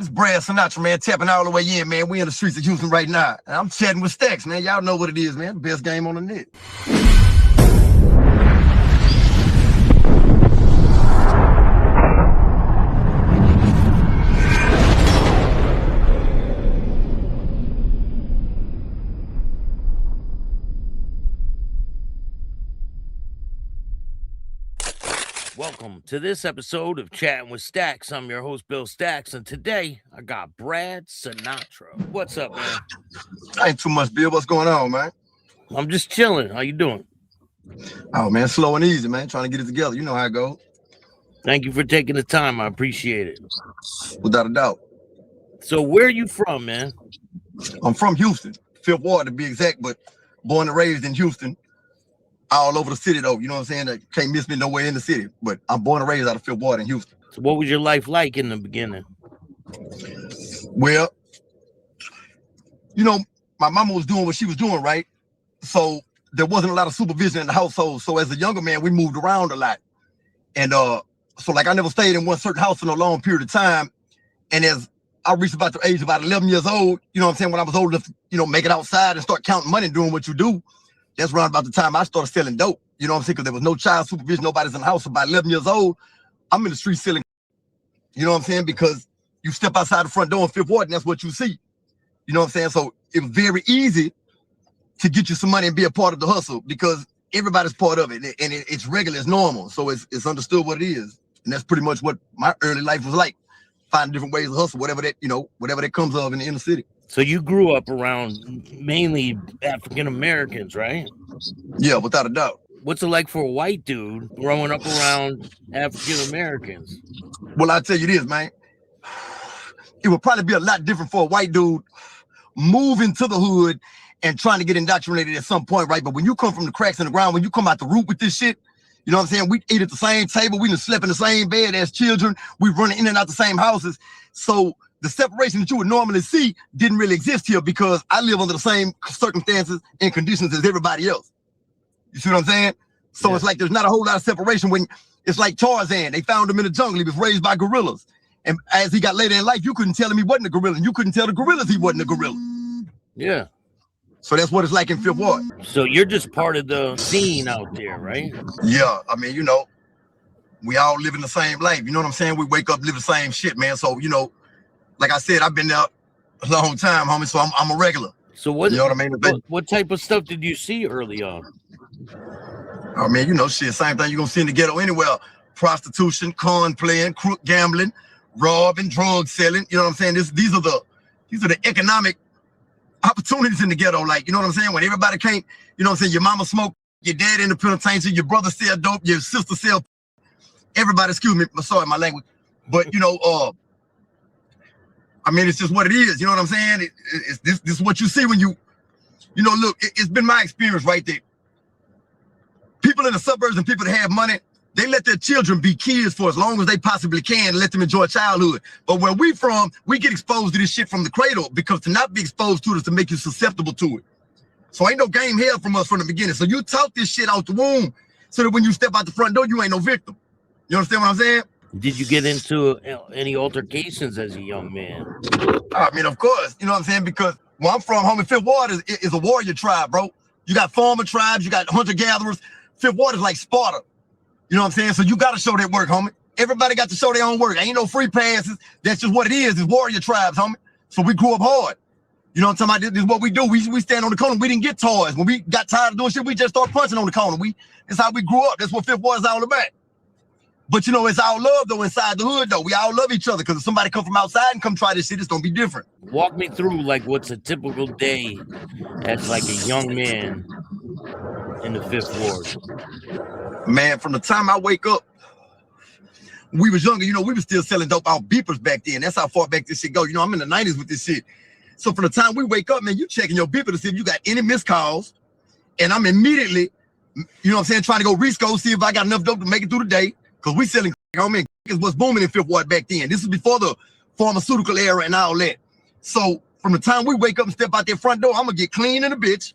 It's Brad Sinatra, man, tapping all the way in, man. We in the streets of Houston right now. And I'm chatting with Staxx, man. Y'all know what it is, man. Best game on the net. Welcome to this episode of Chattin with Staxx. I'm your host, Bill Staxx, and today I got Brad Sinatra. What's up, man? Ain't too much, Bill. What's going on, man? I'm just chilling. How you doing? Oh, man, slow and easy, man. Trying to get it together. You know how it goes. Thank you for taking the time. I appreciate it. Without a doubt. So where are you from, man? I'm from Houston, Fifth Ward to be exact, but born and raised in Houston. All over the city, though. You know what I'm saying? That can't miss me nowhere in the city. But I'm born and raised out of Fifth Ward in Houston. So what was your life like in the beginning? Well, you know, my mama was doing what she was doing, right? So there wasn't a lot of supervision in the household. So as a younger man, we moved around a lot. And so like I never stayed in one certain house for a long period of time. And as I reached about the age of about 11 years old, you know what I'm saying? When I was old enough, you know, make it outside and start counting money and doing what you do. That's around about the time I started selling dope. You know what I'm saying? Because there was no child supervision. Nobody's in the house. About 11 years old, I'm in the street selling. You know what I'm saying? Because you step outside the front door in Fifth Ward and that's what you see. You know what I'm saying? So it was very easy to get you some money and be a part of the hustle because everybody's part of it. And it's regular, it's normal. So it's understood what it is. And that's pretty much what my early life was like. Finding different ways to hustle, whatever that, you know, whatever that comes of in the inner city. So you grew up around mainly African Americans, right? Yeah, without a doubt. What's it like for a white dude growing up around African Americans? Well, I'll tell you this, man. It would probably be a lot different for a white dude moving to the hood and trying to get indoctrinated at some point, right? But when you come from the cracks in the ground, when you come out the root with this shit, you know what I'm saying? We ate at the same table. We done slept in the same bed as children. We running in and out the same houses. So the separation that you would normally see didn't really exist here because I live under the same circumstances and conditions as everybody else. You see what I'm saying? So yeah. It's like there's not a whole lot of separation when it's like Tarzan. They found him in the jungle. He was raised by gorillas. And as he got later in life, you couldn't tell him he wasn't a gorilla. And you couldn't tell the gorillas he wasn't a gorilla. Yeah. So that's what it's like in Fifth Ward. So you're just part of the scene out there, right? Yeah. I mean, you know, we all live in the same life. You know what I'm saying? We wake up, live the same shit, man. So, you know, like I said, I've been there a long time, homie. So I'm a regular. So what? You know what I mean? What type of stuff did you see early on? I mean, you know, shit, same thing you're gonna see in the ghetto anywhere. Prostitution, con playing, crook gambling, robbing, drug selling. You know what I'm saying? These are the economic opportunities in the ghetto. Like, you know what I'm saying? When everybody can't, you know what I'm saying? Your mama smoke, your dad in the penitentiary, your brother sell dope, your sister sell. Everybody, excuse me, sorry, my language, but you know, I mean, it's just what it is. You know what I'm saying? This is what you see when you know, look, it's been my experience right there. People in the suburbs and people that have money, they let their children be kids for as long as they possibly can and let them enjoy childhood. But where we from, we get exposed to this shit from the cradle because to not be exposed to it is to make you susceptible to it. So ain't no game held from us from the beginning. So you taught this shit out the womb so that when you step out the front door, you ain't no victim. You understand what I'm saying? Did you get into any altercations as a young man? I mean, of course, you know what I'm saying? Because where I'm from, homie, Fifth Ward is a warrior tribe, bro. You got farmer tribes, you got hunter-gatherers. Fifth Ward is like Sparta. You know what I'm saying? So you got to show that work, homie. Everybody got to show their own work. Ain't no free passes. That's just what it is. It's warrior tribes, homie. So we grew up hard. You know what I'm talking about? This is what we do. We stand on the corner. We didn't get toys. When we got tired of doing shit, we just start punching on the corner. That's how we grew up. That's what Fifth Ward is all about. But you know, it's our love though inside the hood though. We all love each other because if somebody come from outside and come try this shit, it's gonna be different. Walk me through like what's a typical day as like a young man in the Fifth Ward. Man, from the time I wake up, we was younger, you know, we was still selling dope out beepers back then. That's how far back this shit go. You know, I'm in the 90s with this shit. So from the time we wake up, man, you checking your beeper to see if you got any missed calls. And I'm immediately, you know what I'm saying, trying to go resco, see if I got enough dope to make it through the day. Because we selling, I mean, is what's booming in Fifth Ward back then. This is before the pharmaceutical era and all that. So from the time we wake up and step out that front door, I'm going to get clean in a bitch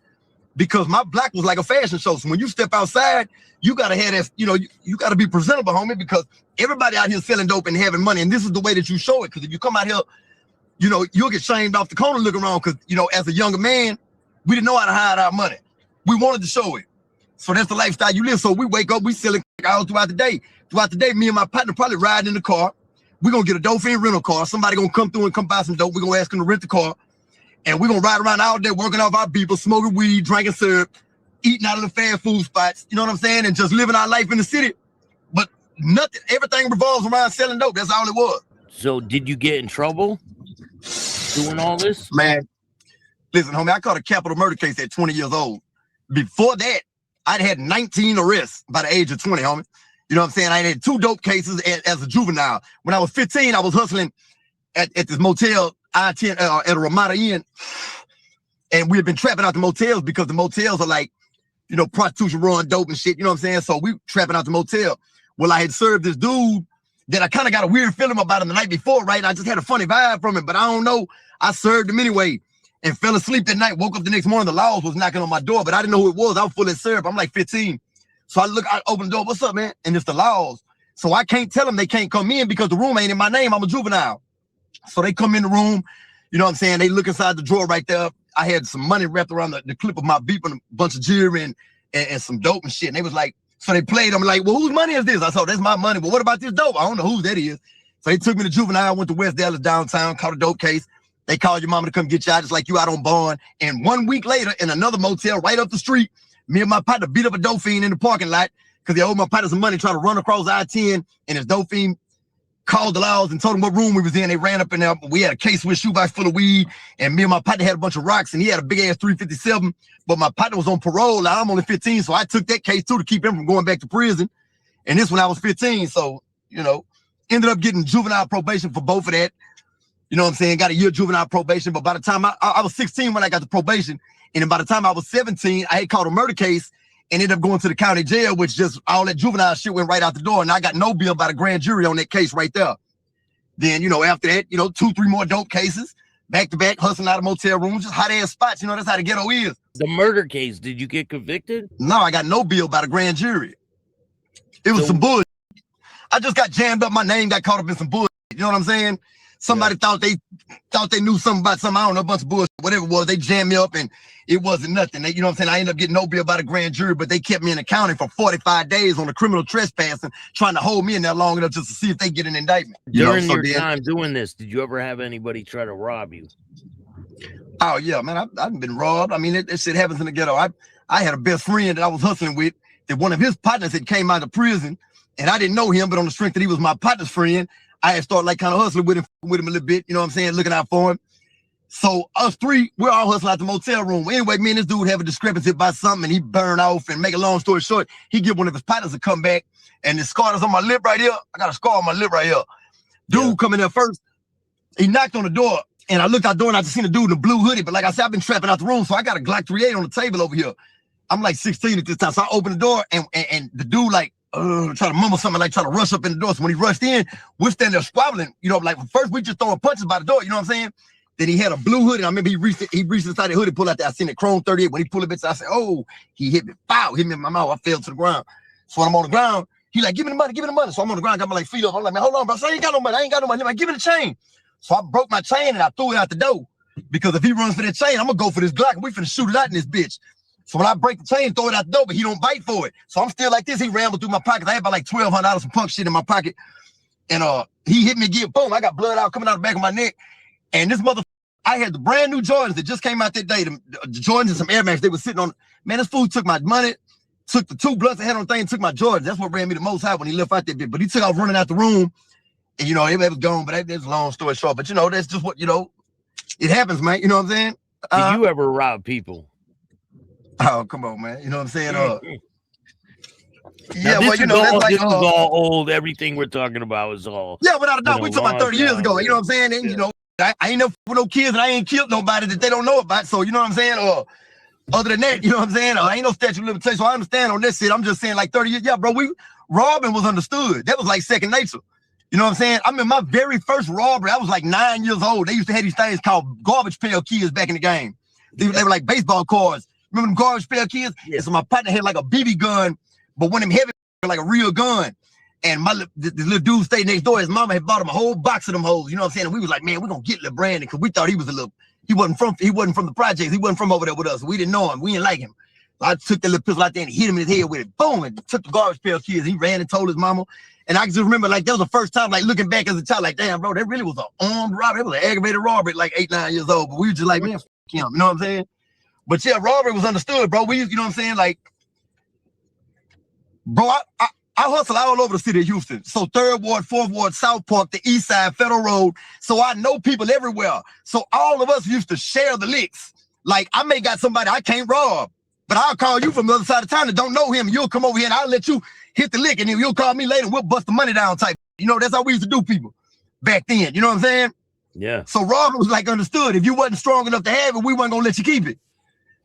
because my block was like a fashion show. So when you step outside, you got to have that, you know, you got to be presentable, homie, because everybody out here selling dope and having money. And this is the way that you show it. Because if you come out here you'll get shamed off the corner looking around because, as a younger man, we didn't know how to hide our money. We wanted to show it. So that's the lifestyle you live. So we wake up, we selling all throughout the day. Throughout the day, me and my partner probably riding in the car. We're going to get a dope fiend rental car. Somebody going to come through and come buy some dope. We're going to ask them to rent the car. And we're going to ride around all day working off our people, smoking weed, drinking syrup, eating out of the fast food spots. You know what I'm saying? And just living our life in the city. But nothing, everything revolves around selling dope. That's all it was. So did you get in trouble doing all this? Man, listen, homie, I caught a capital murder case at 20 years old. Before that, I'd had 19 arrests by the age of 20, homie. You know what I'm saying? I had 2 dope cases as a juvenile. When I was 15, I was hustling at this motel, I-10, at a Ramada Inn. And we had been trapping out the motels because the motels are like, prostitution, run, dope and shit. You know what I'm saying? So we trapping out the motel. Well, I had served this dude that I kind of got a weird feeling about him the night before, right? I just had a funny vibe from him, but I don't know. I served him anyway and fell asleep that night. Woke up the next morning, the laws was knocking on my door, but I didn't know who it was. I was full of syrup. I'm like 15. So I open the door. What's up, man? And it's the laws. So I can't tell them they can't come in because the room ain't in my name. I'm a juvenile. So they come in the room. You know what I'm saying? They look inside the drawer right there. I had some money wrapped around the clip of my beep and a bunch of jewelry and some dope and shit. And they was like, so they played. I'm like, well, whose money is this? I said, that's my money. Well, what about this dope? I don't know who that is. So they took me to juvenile. I went to West Dallas downtown, caught a dope case. They called your mama to come get you out, just like you out on bond. And 1 week later, in another motel right up the street, me and my partner beat up a dope fiend in the parking lot because they owed my partner some money trying to run across I-10. And his dope fiend called the laws and told him what room we was in. They ran up in there. We had a case with a shoebox full of weed. And me and my partner had a bunch of rocks. And he had a big-ass 357. But my partner was on parole. I'm only 15. So I took that case, too, to keep him from going back to prison. And this when I was 15. So, ended up getting juvenile probation for both of that. You know what I'm saying? Got a year juvenile probation. But by the time I was 16 when I got the probation. And then by the time I was 17, I had caught a murder case and ended up going to the county jail, which just all that juvenile shit went right out the door. And I got no bill by the grand jury on that case right there. Then, after that, 2, 3 more dope cases, back to back, hustling out of motel rooms, just hot ass spots. That's how the ghetto is. The murder case, did you get convicted? No, I got no bill by the grand jury. It was some bullshit. I just got jammed up. My name got caught up in some bullshit. You know what I'm saying? Somebody thought they knew something about something. I don't know, a bunch of bullshit, whatever it was. They jammed me up and it wasn't nothing. You know what I'm saying? I ended up getting no bill by the grand jury, but they kept me in the county for 45 days on a criminal trespassing, trying to hold me in there long enough just to see if they get an indictment. During your time doing this, did you ever have anybody try to rob you? Oh, yeah, man. I've been robbed. I mean, that shit happens in the ghetto. I had a best friend that I was hustling with, that one of his partners had came out of prison, and I didn't know him, but on the strength that he was my partner's friend, I had started kind of hustling with him a little bit, you know what I'm saying, looking out for him. So us 3, we're all hustling out the motel room. Anyway, me and this dude have a discrepancy about something, and he burned off. And make a long story short, he get one of his partners to come back, and the scar is on my lip right here. I got a scar on my lip right here. Dude come in there first. He knocked on the door, and I looked out the door, and I just seen a dude in a blue hoodie. But like I said, I've been trapping out the room, so I got a Glock 38 on the table over here. I'm like 16 at this time, so I opened the door, and the dude try to mumble something, try to rush up in the door. So when he rushed in, we're standing there squabbling. First we just throwing punches by the door. You know what I'm saying? Then he had a blue hoodie. I remember he reached inside the hoodie, pulled out there. I seen it chrome 38. When he pulled it, I said, "Oh!" He hit me. Pow! Hit me in my mouth. I fell to the ground. So when I'm on the ground, he like, "Give me the money, give me the money." So I'm on the ground, got my feet up. I'm like, "Man, hold on, bro. So I ain't got no money. I ain't got no money. Like, give me the chain." So I broke my chain and I threw it out the door because if he runs for that chain, I'm gonna go for this Glock and we finna shoot it out in this bitch. So when I break the chain, throw it out the door, but he don't bite for it. So I'm still like this. He rambled through my pockets. I had about $1,200 of punk shit in my pocket. And he hit me again. Boom, I got blood out coming out the back of my neck. And this motherfucker, I had the brand new Jordans that just came out that day. The Jordans and some Air Max, they were sitting on. Man, this fool took my money, took the 2 blunts I had on the thing, took my Jordans. That's what ran me the most high when he left out that bit. But he took off running out the room. And, it was gone. But that's a long story short. But, that's just what, it happens, man. You know what I'm saying? Did you ever rob people? Oh, come on, man. You know what I'm saying? Yeah, well, this is all old. Everything we're talking about is all. Yeah, without a doubt. We talking about 30 years ago. You know what I'm saying? And, I ain't never with no kids and I ain't killed nobody that they don't know about. So, you know what I'm saying? Other than that, you know what I'm saying? I ain't no statute of limitations. So I understand on this shit. I'm just saying 30 years. Yeah, bro, robbing was understood. That was second nature. You know what I'm saying? I mean, my very first robbery, I was 9 years old. They used to have these things called garbage pail kids back in the game. They were like baseball cards. Remember them garbage pail kids? Yeah. So my partner had a BB gun, but one of them heavy, like a real gun. And the little dude stayed next door. His mama had bought him a whole box of them hoes. You know what I'm saying? And we was like, man, we're gonna get little Brandon, because we thought he was he wasn't from the projects. He wasn't from over there with us. We didn't know him. We didn't like him. So I took that little pistol out there and hit him in his head with it. Boom, and took the garbage pail kids. He ran and told his mama. And I just remember, like, that was the first time, like, looking back as a child, like, damn, bro, that really was an armed robbery. It was an aggravated robbery at like 8, 9 years old. But we were just like, man, f him. You know what I'm saying? But yeah, robbery was understood, bro. You know what I'm saying? Like, bro, I hustle all over the city of Houston. So 3rd Ward, 4th Ward, South Park, the East Side, Federal Road. So I know people everywhere. So all of us used to share the licks. Like, I may got somebody I can't rob, but I'll call you from the other side of town that don't know him. You'll come over here and I'll let you hit the lick, and then you'll call me later and we'll bust the money down type. You know, that's how we used to do people back then. You know what I'm saying? Yeah. So robbery was like understood. If you wasn't strong enough to have it, we weren't gonna let you keep it.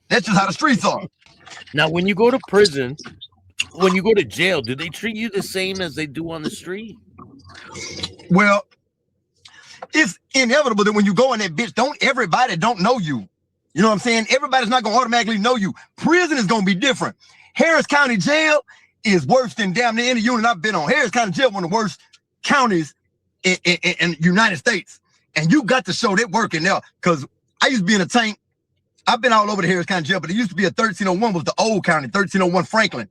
That's just how the streets are. Now, when you go to prison, when you go to jail, do they treat you the same as they do on the street? Well, it's inevitable that when you go in that bitch, everybody don't know you. You know what I'm saying? Everybody's not gonna automatically know you. Prison is gonna be different. Harris County Jail is worse than damn near any unit I've been on. Harris County Jail, one of the worst counties in the United States. And you got to show that work in there. Because I used to be in a tank. I've been all over the Harris County Jail, but it used to be a 1301 was the old county, 1301 Franklin.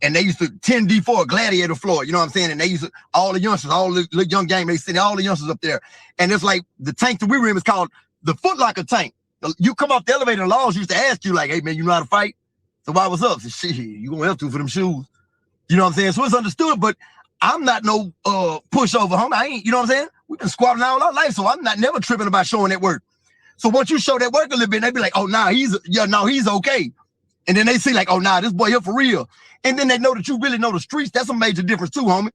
And they used to 10D4 Gladiator floor, you know what I'm saying? And they used to, all the youngsters, all the young gang, they send all the youngsters up there. And it's like the tank that we were in was called the Foot Locker tank. You come off the elevator, the laws used to ask you, like, hey man, you know how to fight? So why was up? So, shit, you gonna have to for them shoes. You know what I'm saying? So it's understood, but I'm not no pushover, homie. I ain't, you know what I'm saying? We've been squatting all our life, so I'm not never tripping about showing that work. So once you show that work a little bit, they be like, oh, nah, he's okay. And then they see like, oh, nah, this boy here for real. And then they know that you really know the streets. That's a major difference too, homie.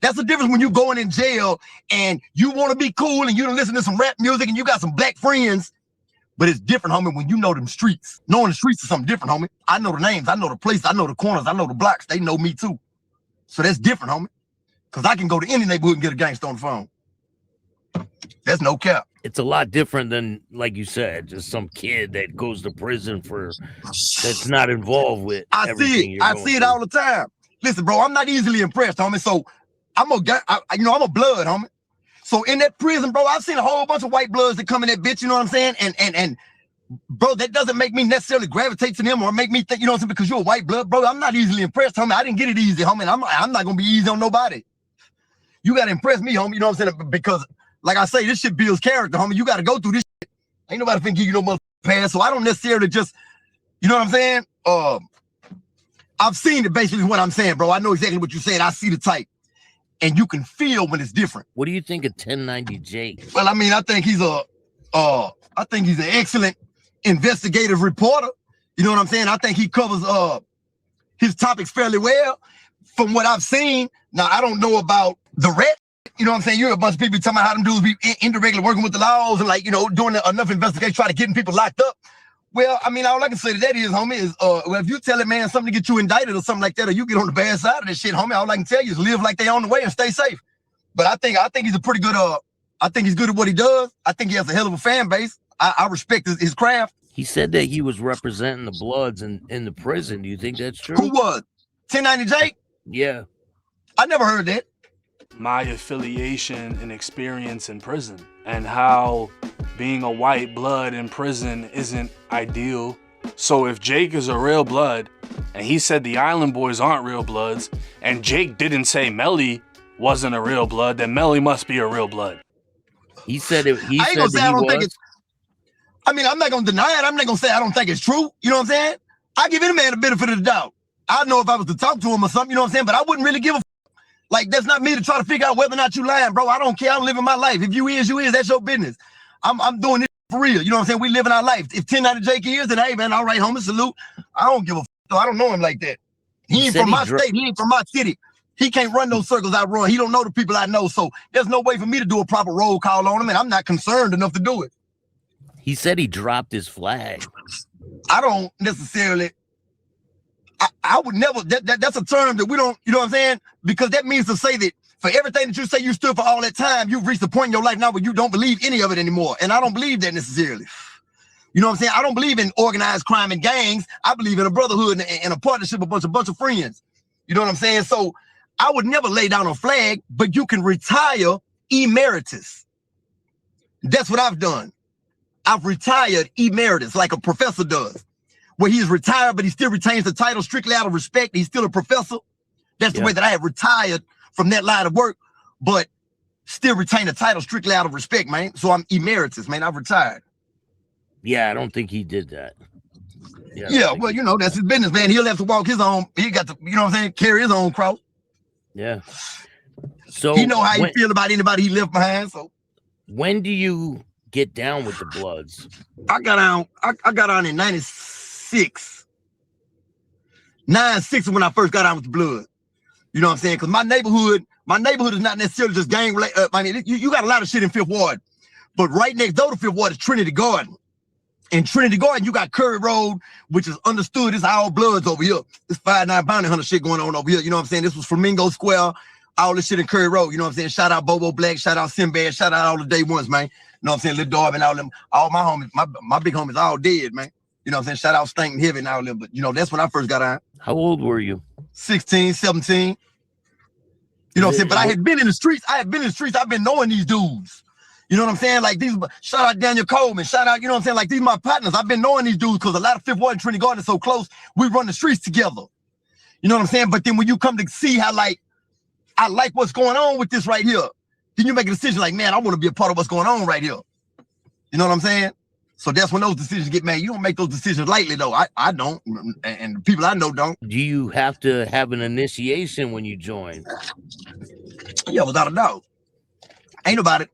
That's the difference when you going in jail and you want to be cool and you done listen to some rap music and you got some black friends. But it's different, homie, when you know them streets. Knowing the streets is something different, homie. I know the names, I know the places, I know the corners, I know the blocks. They know me too. So that's different, homie. Because I can go to any neighborhood and get a gangster on the phone. That's no cap. It's a lot different than, like you said, just some kid that goes to prison that's not involved with everything. I see it all the time. Listen, bro, I'm not easily impressed, homie. So I'm a blood, homie. So in that prison, bro, I've seen a whole bunch of white bloods that come in that bitch, you know what I'm saying? And bro, that doesn't make me necessarily gravitate to them or make me think, you know what I'm saying, because you're a white blood, bro. I'm not easily impressed, homie. I didn't get it easy, homie. I'm not gonna be easy on nobody. You gotta impress me, homie, you know what I'm saying? Because like I say, this shit builds character, homie. You gotta go through this shit. Ain't nobody finna give you no motherfucking pass. So I don't necessarily just, you know what I'm saying? I've seen it basically what I'm saying, bro. I know exactly what you're saying. I see the type. And you can feel when it's different. What do you think of 1090 Jake? Well, I mean, I think he's an excellent investigative reporter. You know what I'm saying? I think he covers his topics fairly well from what I've seen. Now, I don't know about the rest. You know what I'm saying? You're a bunch of people talking about how them dudes be indirectly working with the laws and like, you know, doing enough investigation, try to getting people locked up. Well, I mean, all I can say to that is, homie, is well, if you tell a man something to get you indicted or something like that, or you get on the bad side of this shit, homie, all I can tell you is live like they on the way and stay safe. But I think he's a pretty good, I think he's good at what he does. I think he has a hell of a fan base. I respect his craft. He said that he was representing the Bloods in the prison. Do you think that's true? Who was? 1090 Jake? Yeah. I never heard that. My affiliation and experience in prison and how being a white blood in prison isn't ideal. So if Jake is a real blood and he said the Island Boys aren't real bloods and Jake didn't say Melly wasn't a real blood, then Melly must be a real blood. He said it. He I ain't said gonna say that I don't he think was. it's. I mean, I'm not gonna deny it. I'm not gonna say I don't think it's true. You know what I'm saying? I give any man the benefit of the doubt. I know if I was to talk to him or something, you know what I'm saying? But I wouldn't really give a like, that's not me to try to figure out whether or not you lying, bro. I don't care. I'm living my life. If you is, that's your business. I'm doing this for real. You know what I'm saying? We living our life. If 1090 Jake is, then hey, man, all right, homie, salute. I don't give a though. I don't know him like that. He ain't from my state. He ain't from my city. He can't run those circles I run. He don't know the people I know. So there's no way for me to do a proper roll call on him, and I'm not concerned enough to do it. He said he dropped his flag. I don't necessarily. I would never, that's a term that we don't, you know what I'm saying? Because that means to say that for everything that you say you stood for all that time, you've reached a point in your life now where you don't believe any of it anymore. And I don't believe that necessarily. You know what I'm saying? I don't believe in organized crime and gangs. I believe in a brotherhood and a partnership, a bunch of friends. You know what I'm saying? So I would never lay down a flag, but you can retire emeritus. That's what I've done. I've retired emeritus like a professor does, where he's retired, but he still retains the title strictly out of respect. He's still a professor. That's the way that I have retired from that line of work, but still retain the title strictly out of respect, man. So I'm emeritus, man. I've retired. Yeah, I don't think he did that. Yeah, well, you know, that's his business, man. He'll have to walk his own. He got to, you know what I'm saying, carry his own cross. Yeah. So he know how he feel about anybody he left behind. So when do you get down with the Bloods? I got on in 96. 96 is when I first got on with the Blood. You know what I'm saying? Because my neighborhood is not necessarily just gang related. I mean, you got a lot of shit in Fifth Ward, but right next door to Fifth Ward is Trinity Garden. In Trinity Garden, you got Curry Road, which is understood. It's all Bloods over here. This 5'9" bounty hunter shit going on over here. You know what I'm saying? This was Flamingo Square, all this shit in Curry Road. You know what I'm saying? Shout out Bobo Black, shout out Sinbad, shout out all the day ones, man. You know what I'm saying? Lil Darby, all them, all my homies, my big homies all dead, man. You know what I'm saying? Shout out Stank and Heavy and all them. But you know, that's when I first got on. How old were you? 16, 17. You know what I'm saying? But I had been in the streets. I've been knowing these dudes. You know what I'm saying? Like these, shout out Daniel Coleman, shout out, you know what I'm saying? Like these my partners. I've been knowing these dudes because a lot of Fifth Ward and Trinity Garden is so close. We run the streets together. You know what I'm saying? But then when you come to see how like, I like what's going on with this right here, then you make a decision like, man, I want to be a part of what's going on right here. You know what I'm saying? So that's when those decisions get made. You don't make those decisions lightly though. I don't, and the people I know don't. Do you have to have an initiation when you join? Yeah, without a doubt. Ain't about it.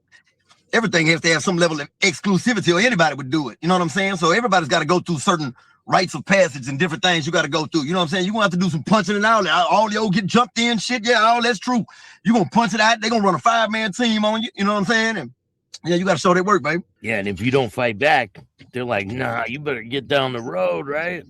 Everything has to have some level of exclusivity or anybody would do it. You know what I'm saying? So everybody's got to go through certain rites of passage and different things you got to go through. You know what I'm saying? You're going to have to do some punching and all that. All the old get jumped in shit. Yeah, all that's true. You're going to punch it out. They're going to run a 5-man team on you. You know what I'm saying? And yeah, you got to show that work, baby. Yeah, and if you don't fight back, they're like, nah, you better get down the road, right?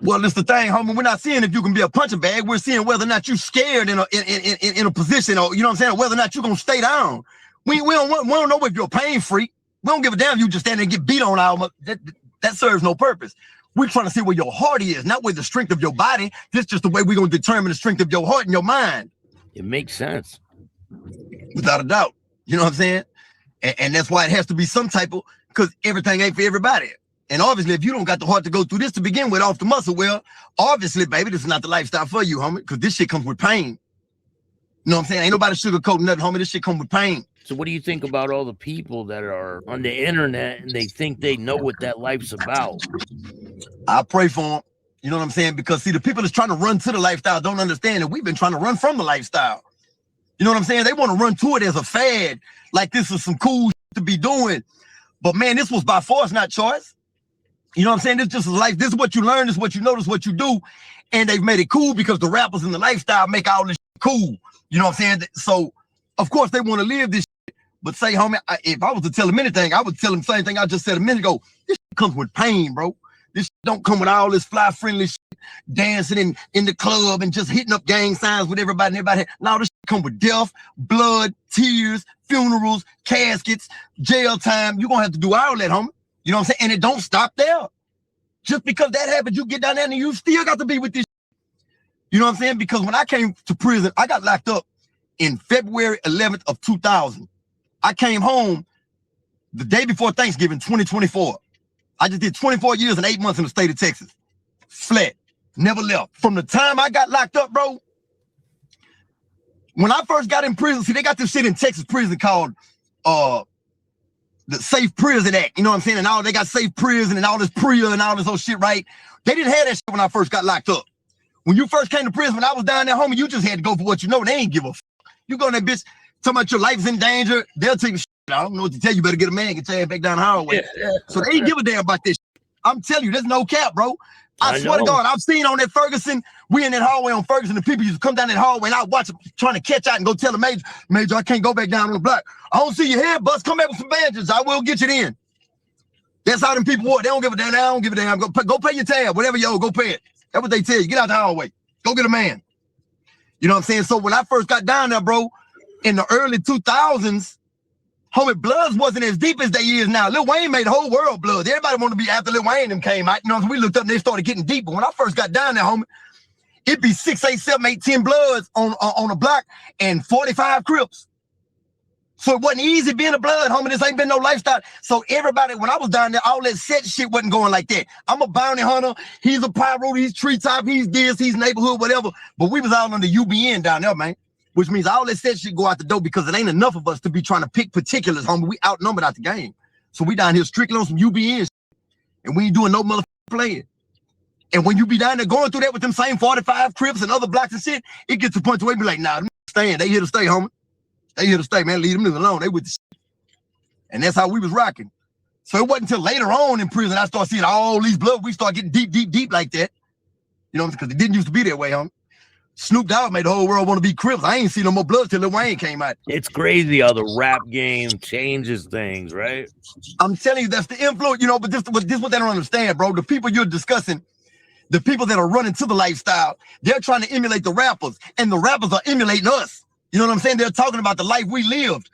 Well, it's the thing, homie. We're not seeing if you can be a punching bag. We're seeing whether or not you're scared in a position, or you know what I'm saying, or whether or not you're going to stay down. We don't know if you're a pain freak. We don't give a damn if you just stand there and get beat on our that serves no purpose. We're trying to see where your heart is, not where the strength of your body. This is just the way we're going to determine the strength of your heart and your mind. It makes sense. Without a doubt. You know what I'm saying? And that's why it has to be some type of, because everything ain't for everybody. And obviously, if you don't got the heart to go through this to begin with off the muscle, well, obviously, baby, this is not the lifestyle for you, homie, because this shit comes with pain. You know what I'm saying? Ain't nobody sugarcoating nothing, homie. This shit comes with pain. So what do you think about all the people that are on the internet and they think they know what that life's about? I pray for them. You know what I'm saying? Because see, the people that's trying to run to the lifestyle don't understand that we've been trying to run from the lifestyle. You know what I'm saying? They want to run to it as a fad, like this is some cool shit to be doing. But man, this was by force, not choice. You know what I'm saying? This just is life. This is what you learn. This is what you know. This is what you do. And they've made it cool because the rappers in the lifestyle make all this shit cool. You know what I'm saying? So, of course, they want to live this shit. But say, homie, if I was to tell them anything, I would tell them the same thing I just said a minute ago. This shit comes with pain, bro. This shit don't come with all this fly-friendly shit, dancing in the club and just hitting up gang signs with everybody and everybody. No, this shit come with death, blood, tears, funerals, caskets, jail time. You're going to have to do all that, homie. You know what I'm saying? And it don't stop there. Just because that happens, you get down there and you still got to be with this shit. You know what I'm saying? Because when I came to prison, I got locked up in February 11th of 2000. I came home the day before Thanksgiving, 2024. I just did 24 years and 8 months in the state of Texas. Flat. Never left. From the time I got locked up, bro, when I first got in prison, see, they got this shit in Texas prison called the Safe Prison Act. You know what I'm saying? And all they got safe prison and all this PREA and all this whole shit, right? They didn't have that shit when I first got locked up. When you first came to prison, when I was down there, homie, you just had to go for what you know. They ain't give a fuck. You go in that bitch, talking about your life's in danger, they'll tell you shit. I don't know what to tell you. Better get a man, get your ass back down the hallway. Yeah. So they ain't give a damn about this shit. I'm telling you, there's no cap, bro. I swear to God, I've seen on that Ferguson, we in that hallway on Ferguson, the people used to come down that hallway and I watch them trying to catch out and go tell the major, I can't go back down on the block. I don't see your head bust. Come back with some bandages. I will get you in. That's how them people work. They don't give a damn. I don't give a damn. Go pay your tab. Whatever you owe, go pay it. That's what they tell you. Get out the hallway. Go get a man. You know what I'm saying? So when I first got down there, bro, in the early 2000s, homie, Bloods wasn't as deep as they is now. Lil Wayne made the whole world Bloods. Everybody wanted to be after Lil Wayne them came out. You know, so we looked up and they started getting deep. But when I first got down there, homie, It'd be 6, 8, 7, 8, 10 bloods on a block and 45 Crips. So it wasn't easy being a blood, homie. This ain't been no lifestyle. So everybody, when I was down there, all that set shit wasn't going like that. I'm a bounty hunter. He's a pyro. He's treetop. He's this. He's neighborhood, whatever. But we was all on the UBN down there, man. Which means all that set shit go out the door because it ain't enough of us to be trying to pick particulars, homie. We outnumbered out the game. So we down here strictly on some UBN shit. And we ain't doing no motherfucking playing. And when you be down there going through that with them same 45 Crips and other blocks and shit, it gets to the point where we be like, nah, them staying. They here to stay, homie. They here to stay, man. Leave them niggas alone. They with the shit. And that's how we was rocking. So it wasn't until later on in prison I started seeing all these blood. We start getting deep like that. You know, because it didn't used to be that way, homie. Snoop Dogg made the whole world want to be Crips. I ain't seen no more blood till Lil Wayne came out. It's crazy how the rap game changes things, right? I'm telling you, that's the influence, you know, but this what they don't understand, bro. The people you're discussing, the people that are running to the lifestyle, they're trying to emulate the rappers, and the rappers are emulating us. You know what I'm saying? They're talking about the life we lived.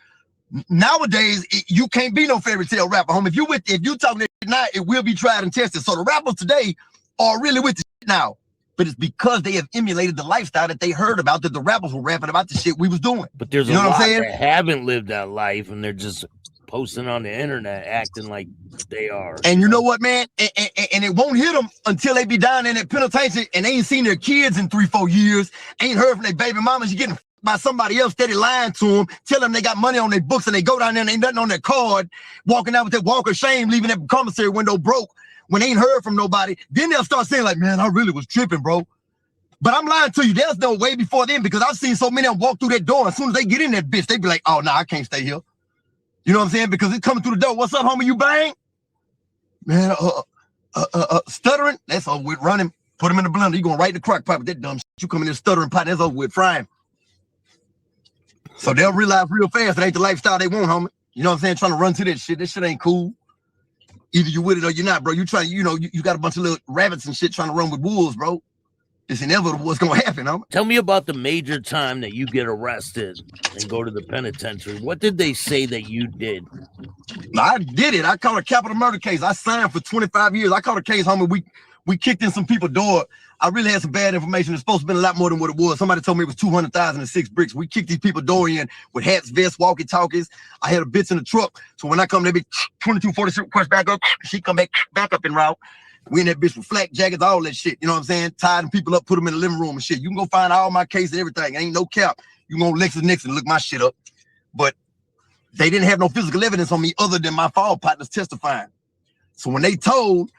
Nowadays, you can't be no fairy tale rapper, homie. If you talking that shit now, it will be tried and tested. So the rappers today are really with the shit now. But it's because they have emulated the lifestyle that they heard about, that the rappers were rapping about the shit we was doing. But there's a lot that haven't lived that life, and they're just posting on the internet, acting like they are. And you know what, man? And it won't hit them until they be down in that penitentiary and they ain't seen their kids in 3-4 years, ain't heard from their baby mamas. You getting by somebody else steady lying to them, tell them they got money on their books, and they go down there and ain't nothing on their card, walking out with that walk of shame, leaving that commissary window broke when they ain't heard from nobody. Then they'll start saying like, man, I really was tripping, bro. But I'm lying to you. There's no way before then, because I've seen so many of them walk through that door. As soon as they get in that bitch, they be like, oh, nah, I can't stay here. You know what I'm saying? Because it's coming through the door. What's up, homie? You bang? Man, stuttering? That's over with. Running. Put him in the blender. You going right in the crock pot with that dumb shit. You come in there stuttering pot. That's over with. Frying. So they'll realize real fast it ain't the lifestyle they want, homie. You know what I'm saying? Trying to run to that shit. This shit ain't cool. Either you with it or you're not, bro. You trying, you know, you got a bunch of little rabbits and shit trying to run with wolves, bro. It's inevitable what's gonna happen, homie. Tell me about the major time that you get arrested and go to the penitentiary. What did they say that you did? I did it. I caught a capital murder case. I signed for 25 years. I caught a case, homie. We kicked in some people's door. I really had some bad information. It's supposed to be a lot more than what it was. Somebody told me it was 200,006 bricks. We kicked these people door in with hats, vests, walkie-talkies. I had a bitch in the truck. So when I come, they be 2246 request back up. She come back up en route. We in that bitch with flak jackets, all that shit. You know what I'm saying? Tied them people up, put them in the living room and shit. You can go find all my cases and everything. Ain't no cap. You can go LexisNexis and look my shit up. But they didn't have no physical evidence on me other than my fall partners testifying. So when they told,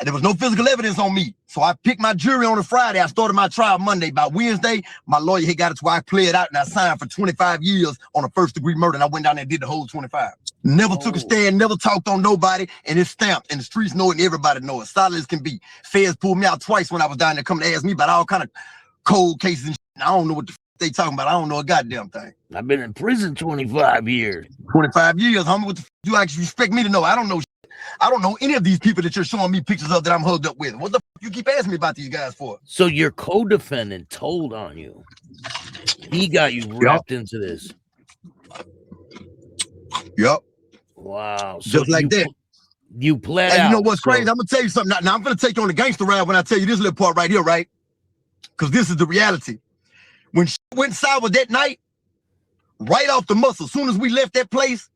there was no physical evidence on me. So I picked my jury on a Friday. I started my trial Monday. By Wednesday, my lawyer had got it to where I played out and I signed for 25 years on a first-degree murder. And I went down there and did the whole 25. Never took a stand, never talked on nobody, and it's stamped. And the streets know it and everybody know it. Solid as can be. Feds pulled me out twice when I was down there coming to ask me about all kind of cold cases and shit. I don't know what the they talking about. I don't know a goddamn thing. I've been in prison 25 years. 25 years, homie. What the you actually expect me to know? I don't know shit. I don't know any of these people that you're showing me pictures of that I'm hugged up with. What the you keep asking me about these guys for? So your co-defendant told on you. He got you wrapped into this. Yep. Wow. So just like that. You pled out. And you know what's crazy? I'm gonna tell you something. Now I'm gonna take you on the gangster ride when I tell you this little part right here, right? Because this is the reality. When shit went sour that night, right off the muscle, as soon as we left that place,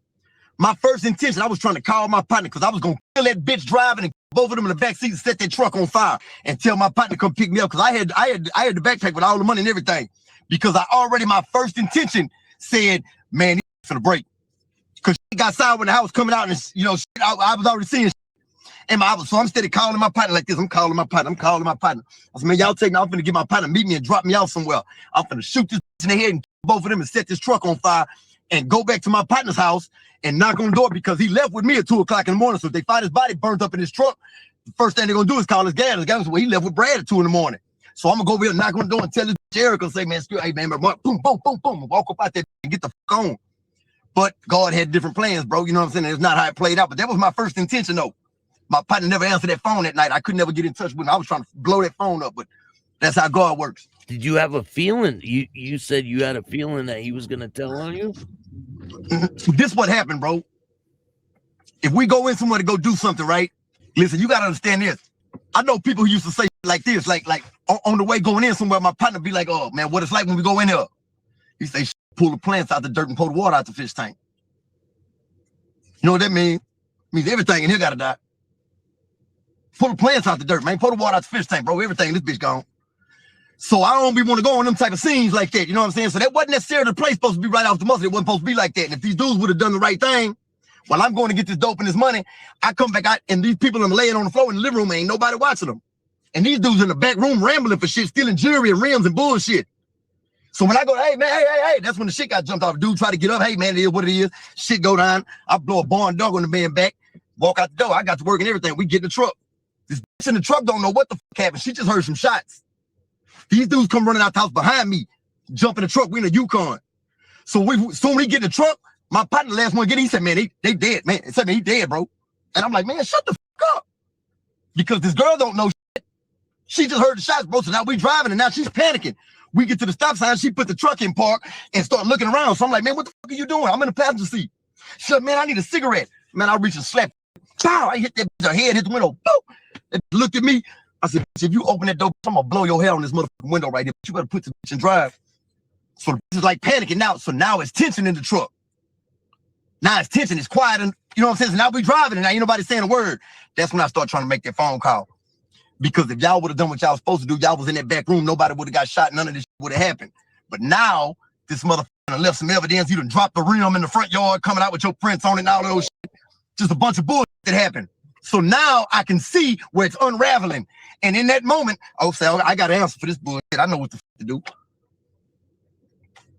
my first intention, I was trying to call my partner because I was gonna kill that bitch driving and both of them in the back seat and set that truck on fire and tell my partner to come pick me up because I had the backpack with all the money and everything. Because I already, my first intention said, man, he's gonna break. Because she got sour when the house coming out and, you know, shit, I was already seeing shit. And so I'm steady calling my partner like this. I'm calling my partner. I said, man, y'all take me. I'm finna get my partner, meet me and drop me off somewhere. I'm finna shoot this in the head and kill both of them and set this truck on fire and go back to my partner's house and knock on the door because he left with me at 2 o'clock in the morning. So if they find his body burnt up in his truck, the first thing they're gonna do is call his gas. The guy was, well, he left with Brad at 2 in the morning. So I'm gonna go over here and knock on the door and tell this Eric and say, man, hey man, boom, boom, boom, boom, walk up out there and get the fuck on. But God had different plans, bro. You know what I'm saying? It's not how it played out. But that was my first intention, though. My partner never answered that phone that night. I could never get in touch with him. I was trying to blow that phone up, but that's how God works. Did you have a feeling? You said you had a feeling that he was going to tell on you? This what happened, bro. If we go in somewhere to go do something, right? Listen, you got to understand this. I know people who used to say like this, like on the way going in somewhere, my partner be like, oh man, what it's like when we go in there. He say, pull the plants out the dirt and pour the water out the fish tank. You know what that means? It means everything in here gotta die. Pull the plants out the dirt, man. Pour the water out the fish tank, bro. Everything, this bitch gone. So I don't be want to go on them type of scenes like that. You know what I'm saying? So that wasn't necessarily the place supposed to be right off the muscle. It wasn't supposed to be like that. And if these dudes would have done the right thing, while I'm going to get this dope and this money, I come back out and these people are laying on the floor in the living room, ain't nobody watching them. And these dudes in the back room rambling for shit, stealing jewelry and rims and bullshit. So when I go, hey, man, hey, that's when the shit got jumped off. Dude try to get up. Hey, man, it is what it is. Shit go down. I blow a barn dog on the man back, walk out the door. I got to work and everything. We get in the truck. This bitch in the truck don't know what the fuck happened. She just heard some shots. These dudes come running out the house behind me, jump in the truck. We in a Yukon. So soon we get in the truck, my partner last one get in, he said, man, they dead, man. He said, man, he dead, bro. And I'm like, man, shut the fuck up. Because this girl don't know shit. She just heard the shots, bro. So now we driving and now she's panicking. We get to the stop sign. She put the truck in park and start looking around. So I'm like, man, what the fuck are you doing? I'm in the passenger seat. She said, man, I need a cigarette. Man, I reach and slap. Pow! I hit that bitch, her head hit the window. Boom! It looked at me. I said, if you open that door, I'm gonna blow your hair on this motherfucking window right here. But you better put the bitch in drive. So the bitch is like panicking now. So now it's tension in the truck. Now it's tension. It's quiet. And you know what I'm saying? So now we driving and now ain't nobody saying a word. That's when I start trying to make that phone call. Because if y'all would have done what y'all was supposed to do, y'all was in that back room, nobody would have got shot. None of this would have happened. But now this motherfucker left some evidence. You done dropped the rim in the front yard, coming out with your prints on it and all those shit. Just a bunch of bullshit that happened. So now I can see where it's unraveling. And in that moment, I'll say, I got an answer for this bullshit. I know what the fuck to do.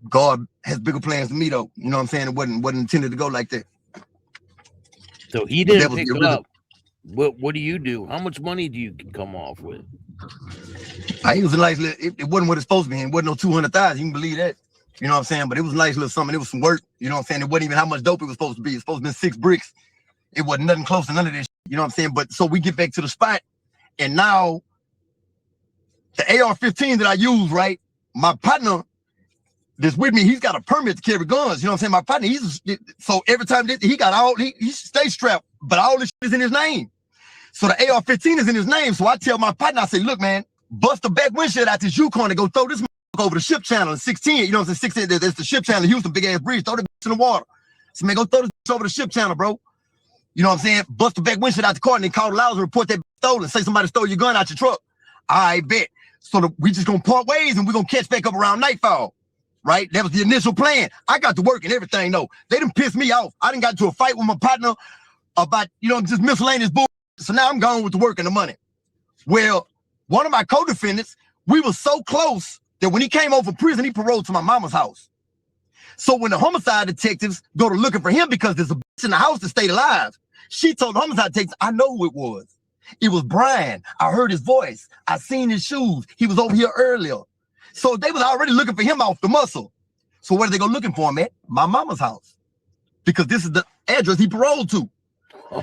God has bigger plans than me, though. You know what I'm saying? It wasn't intended to go like that. So he didn't pick it up. What do you do? How much money do you come off with? It was a nice little, it wasn't what it's supposed to be. It wasn't no 200,000. You can believe that. You know what I'm saying? But it was a nice little something. It was some work. You know what I'm saying? It wasn't even how much dope it was supposed to be. It's supposed to be 6 bricks. It wasn't nothing close to none of this. You know what I'm saying? But so we get back to the spot. And now the AR-15 that I use, right? My partner that's with me, he's got a permit to carry guns. You know what I'm saying? My partner, so every time he got he stays strapped, but all this shit is in his name. So the AR-15 is in his name. So I tell my partner, I say, look, man, bust the back windshield out this Yukon and go throw this over the ship channel in 16. You know what I'm saying? 16, there's the ship channel in Houston, big ass bridge. Throw the bitch in the water. So man, go throw this over the ship channel, bro. You know what I'm saying? Bust the back windshield out the car and then call the loud and report that stolen. Say somebody stole your gun out your truck. I bet. So we just gonna part ways and we're gonna catch back up around nightfall. Right? That was the initial plan. I got to work and everything, though. They done pissed me off. I done got into a fight with my partner about, just miscellaneous bull. So now I'm going with the work and the money. Well, one of my co-defendants, we were so close that when he came over from prison, he paroled to my mama's house. So when the homicide detectives go to looking for him because there's a bitch in the house that stayed alive, she told the homicide detectives, I know who it was. It was Brian. I heard his voice. I seen his shoes. He was over here earlier. So they was already looking for him off the muscle. So where did they go looking for him at? My mama's house. Because this is the address he paroled to.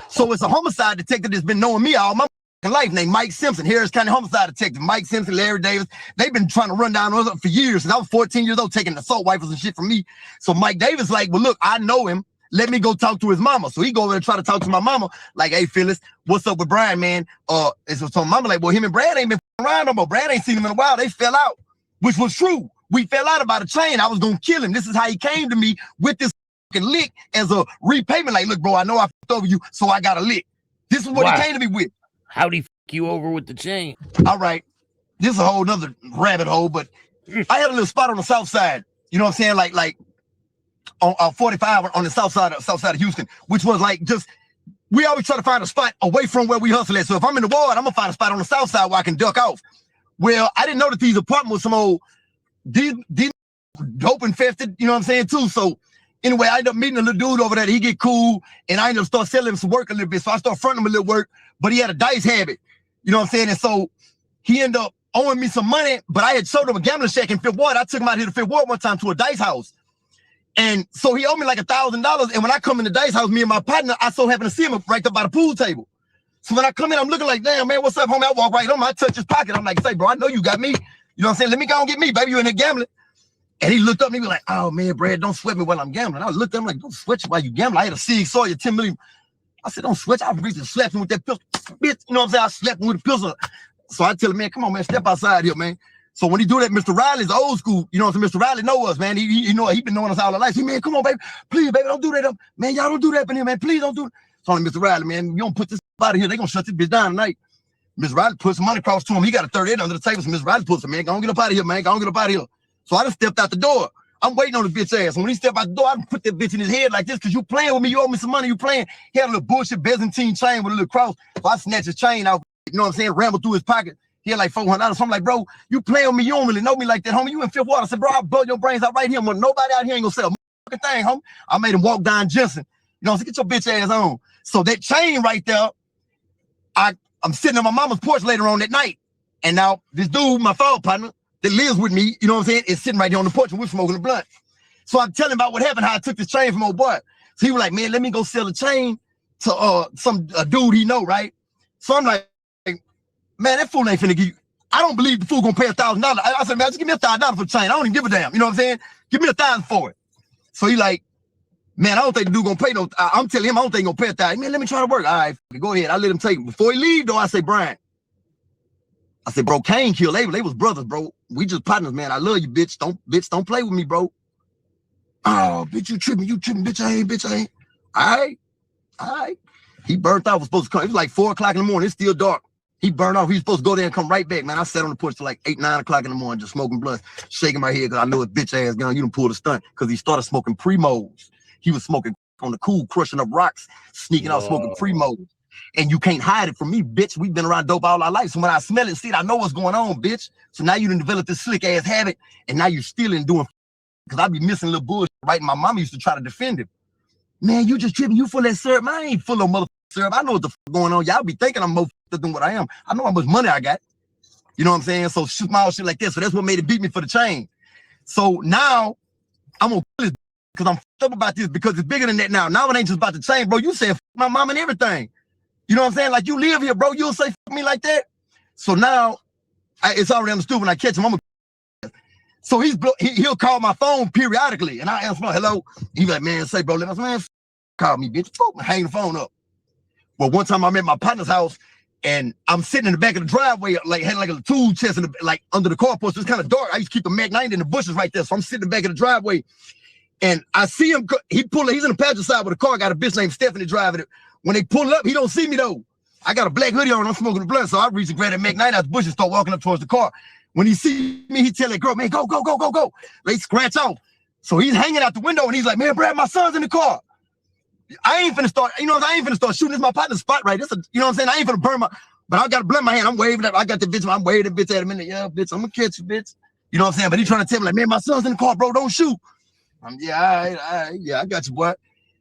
So it's a homicide detective that's been knowing me all my life named Mike Simpson, Harris County homicide detective. Mike Simpson, Larry Davis. They've been trying to run down us for years. Since I was 14 years old, taking assault rifles and shit from me. So Mike Davis like, well, look, I know him. Let me go talk to his mama. So he go over and try to talk to my mama. Like, hey, Phyllis, what's up with Brian, man? And so mama like, well, him and Brad ain't been around no more. Brad ain't seen him in a while. They fell out. Which was true. We fell out about a chain. I was gonna kill him. This is how he came to me with this fucking lick as a repayment. Like, look, bro, I know I fucked over you, so I got a lick. This is what he came to me with. How'd he fuck you over with the chain? All right. This is a whole nother rabbit hole, but I had a little spot on the south side. You know what I'm saying? Like on 45 on the south side of Houston, which was like just, we always try to find a spot away from where we hustle at. So if I'm in the ward, I'm gonna find a spot on the south side where I can duck off. Well, I didn't know that these apartments were some old dope infested, you know what I'm saying, too. So anyway, I ended up meeting a little dude over there. He get cool, and I ended up start selling him some work a little bit. So I started fronting him a little work, but he had a dice habit, you know what I'm saying? And so he ended up owing me some money, but I had showed him a gambling shack in Fifth Ward. I took him out here to Fifth Ward one time to a dice house. And so he owed me like $1,000. And when I come in the dice house, me and my partner, I so happen to see him right there by the pool table. So when I come in, I'm looking like, damn, man, what's up, homie? I walk right on him. I touch his pocket. I'm like, say, bro, I know you got me. You know what I'm saying? Let me go and get me, baby. You in here gambling. And he looked up and he was like, oh, man, Brad, don't sweat me while I'm gambling. I looked at him like, don't sweat you while you gambling. I had a Sig Sawyer 10 million. I said, don't sweat you. I reached and slapped him with that pistol. Bitch, you know what I'm saying? I slapped him with a pistol. So I tell him, man, come on, man, step outside here, man. So when he do that, Mr. Riley's old school, you know, so Mr. Riley know us, man. He know he been knowing us all our life. He, man, come on, baby, please, baby, don't do that, man. Y'all don't do that, man. Please don't do it. So I'm Mr. Riley, man, you don't put this out of here. They gonna shut this bitch down tonight. Mr. Riley put some money across to him. He got a 38 under the table. So Mr. Riley puts him, man, go on, get up out of here, man. Go on, get up out of here. So I just stepped out the door. I'm waiting on the bitch ass. And when he stepped out the door, I put that bitch in his head like this, because you playing with me. You owe me some money. You playing. He had a little bullshit Byzantine chain with a little cross. So I snatched his chain out, you know what I'm saying, rambled through his pocket. He had like $400. So I'm like, bro, you playing with me. You don't really know me like that, homie. You in Fifth Ward. I said, bro, I'll blow your brains out right here. Nobody out here ain't gonna say a motherfucking thing, homie. I made him walk down Jensen. You know, so get your bitch ass on. So that chain right there, I'm sitting on my mama's porch later on that night. And now this dude, my fall partner, that lives with me, you know what I'm saying, is sitting right there on the porch and we're smoking a blunt. So I'm telling him about what happened, how I took this chain from old boy. So he was like, man, let me go sell the chain to some dude he know, right? So I'm like, man, that fool ain't finna give you. I don't believe the fool gonna pay $1,000. I said, man, just give me $1,000 for the chain. I don't even give a damn. You know what I'm saying? Give me $1,000 for it. So he like, man, I don't think the dude gonna pay no. I'm telling him I don't think he gonna pay $1,000. Man, let me try to work. All right, go ahead. I let him take it. Before he leave though, I say, Brian. I said, bro, Kane killed Abel. They was brothers, bro. We just partners, man. I love you, bitch. Don't play with me, bro. Oh, bitch, you tripping, bitch, I ain't. All right. He burnt off, was supposed to come. It was like 4 o'clock in the morning. It's still dark. He burned off. He was supposed to go there and come right back, man. I sat on the porch till like 8, 9 o'clock in the morning, just smoking blunt, shaking my head because I know his bitch ass gun. You done pulled a stunt because he started smoking Primos. He was smoking on the cool, crushing up rocks, sneaking out, smoking Primos. And you can't hide it from me, bitch. We've been around dope all our life. So when I smell it and see it, I know what's going on, bitch. So now you done developed this slick ass habit, and now you're stealing, doing, because I be missing little bullshit, right? My mama used to try to defend him. Man, you just tripping. You full of that syrup. Man, I ain't full of motherfucking syrup. I know what the fuck going on. Y'all be thinking I'm more fucked than what I am. I know how much money I got. You know what I'm saying? So small shit like this. So that's what made it beat me for the chain. So now I'm gonna kill this because I'm fucked up about this, because it's bigger than that now. Now it ain't just about the chain, bro. You said fuck my mom and everything. You know what I'm saying? Like, you live here, bro. You'll say fuck me like that. So now it's already understood when I catch him. So he'll call my phone periodically, and I answer, hello. He be like, man, say, bro, let us, man, call me, bitch. Hang the phone up. Well, one time I'm at my partner's house, and I'm sitting in the back of the driveway, like had like a tool chest in the, like under the carport. So it's kind of dark. I used to keep the Mac 90 in the bushes right there. So I'm sitting in the back of the driveway, and I see him. He's in the passenger side with a car. Got a bitch named Stephanie driving it. When they pull up, he don't see me though. I got a black hoodie on. I'm smoking the blunt, so I reach and grab that Mac 90 out the bush and start walking up towards the car. When he see me, he tell that girl, man, go. They scratch off. So he's hanging out the window and he's like, man, Brad, my son's in the car. I ain't finna start, I ain't finna start shooting. This my partner's spot, right? You know what I'm saying? I ain't finna burn but I got to blend my hand. I'm waving at, I got the bitch, I'm waving the bitch at him. Yeah, bitch, I'm gonna catch you, bitch. You know what I'm saying? But he trying to tell me like, man, my son's in the car, bro, don't shoot. Yeah, all right, yeah, I got you, boy.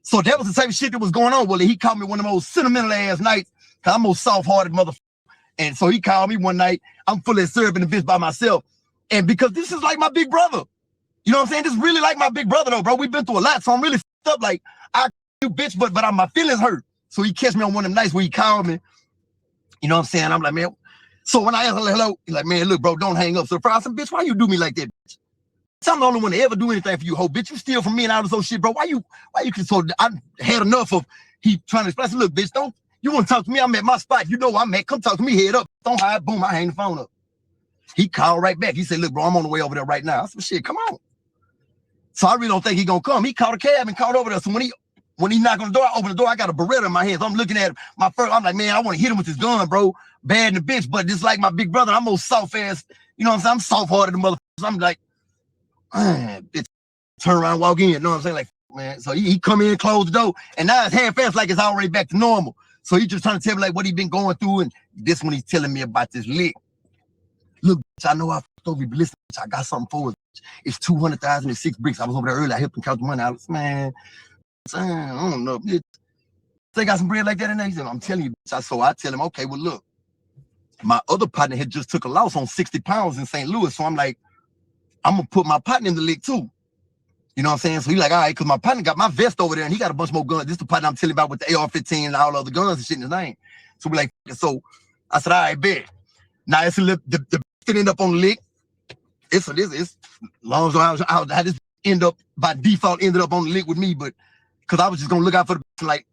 So that was the type of shit that was going on. Well, he called me one of the most sentimental ass nights, because I'm a soft-hearted motherfucker. And so he called me one night. I'm full of syrup in the bitch by myself. And because this is like my big brother. You know what I'm saying? This is really like my big brother though, bro. We've been through a lot. So I'm really fucked up. Like, I you bitch, but my feelings hurt. So he catch me on one of them nights where he called me. You know what I'm saying? I'm like, man. So when I asked him, like, hello, he's like, man, look, bro, don't hang up. So I said, bitch, why you do me like that, bitch? So I'm the only one to ever do anything for you, ho, bitch. You steal from me and all this old shit, bro. Why you can, so I had enough of he trying to express, look, bitch, you want to talk to me? I'm at my spot. You know where I'm at. Come talk to me, head up. Don't hide. Boom, I hang the phone up. He called right back. He said, look, bro, I'm on the way over there right now. I said, shit, come on. So I really don't think he gonna come. He called a cab and called over there. So when he knocked on the door, I opened the door, I got a Beretta in my hands. I'm looking at him. I'm like, man, I want to hit him with this gun, bro. Bad in the bitch, but just like my big brother, I'm more soft ass. You know what I'm saying? I'm soft-hearted the motherfuckers. I'm like, bitch, turn around, walk in. You know what I'm saying? Like, man. So he come in, close the door, and now it's half-assed like it's already back to normal. So he just trying to tell me like what he been going through, and this when he's telling me about this lick. Look, bitch, I know I fucked over you, but listen, bitch, I got something for us. It's 200,000 and 6 bricks. I was over there earlier. I helped him count the money. I was, man, I don't know, bitch. They got some bread like that in there. He said, I'm telling you, bitch. So I tell him, okay, well, look, my other partner had just took a loss on 60 pounds in St. Louis. So I'm like, I'm going to put my partner in the lick too. You know what I'm saying? So he's like, all right, because my partner got my vest over there and he got a bunch more guns. This is the partner I'm telling you about with the AR-15 and all the other guns and shit in his name. So we like, so I said, all right, bet. Now it's a little, the end up on the lick. It's long as I just end up by default ended up on the lick with me, but because I was just gonna look out for the like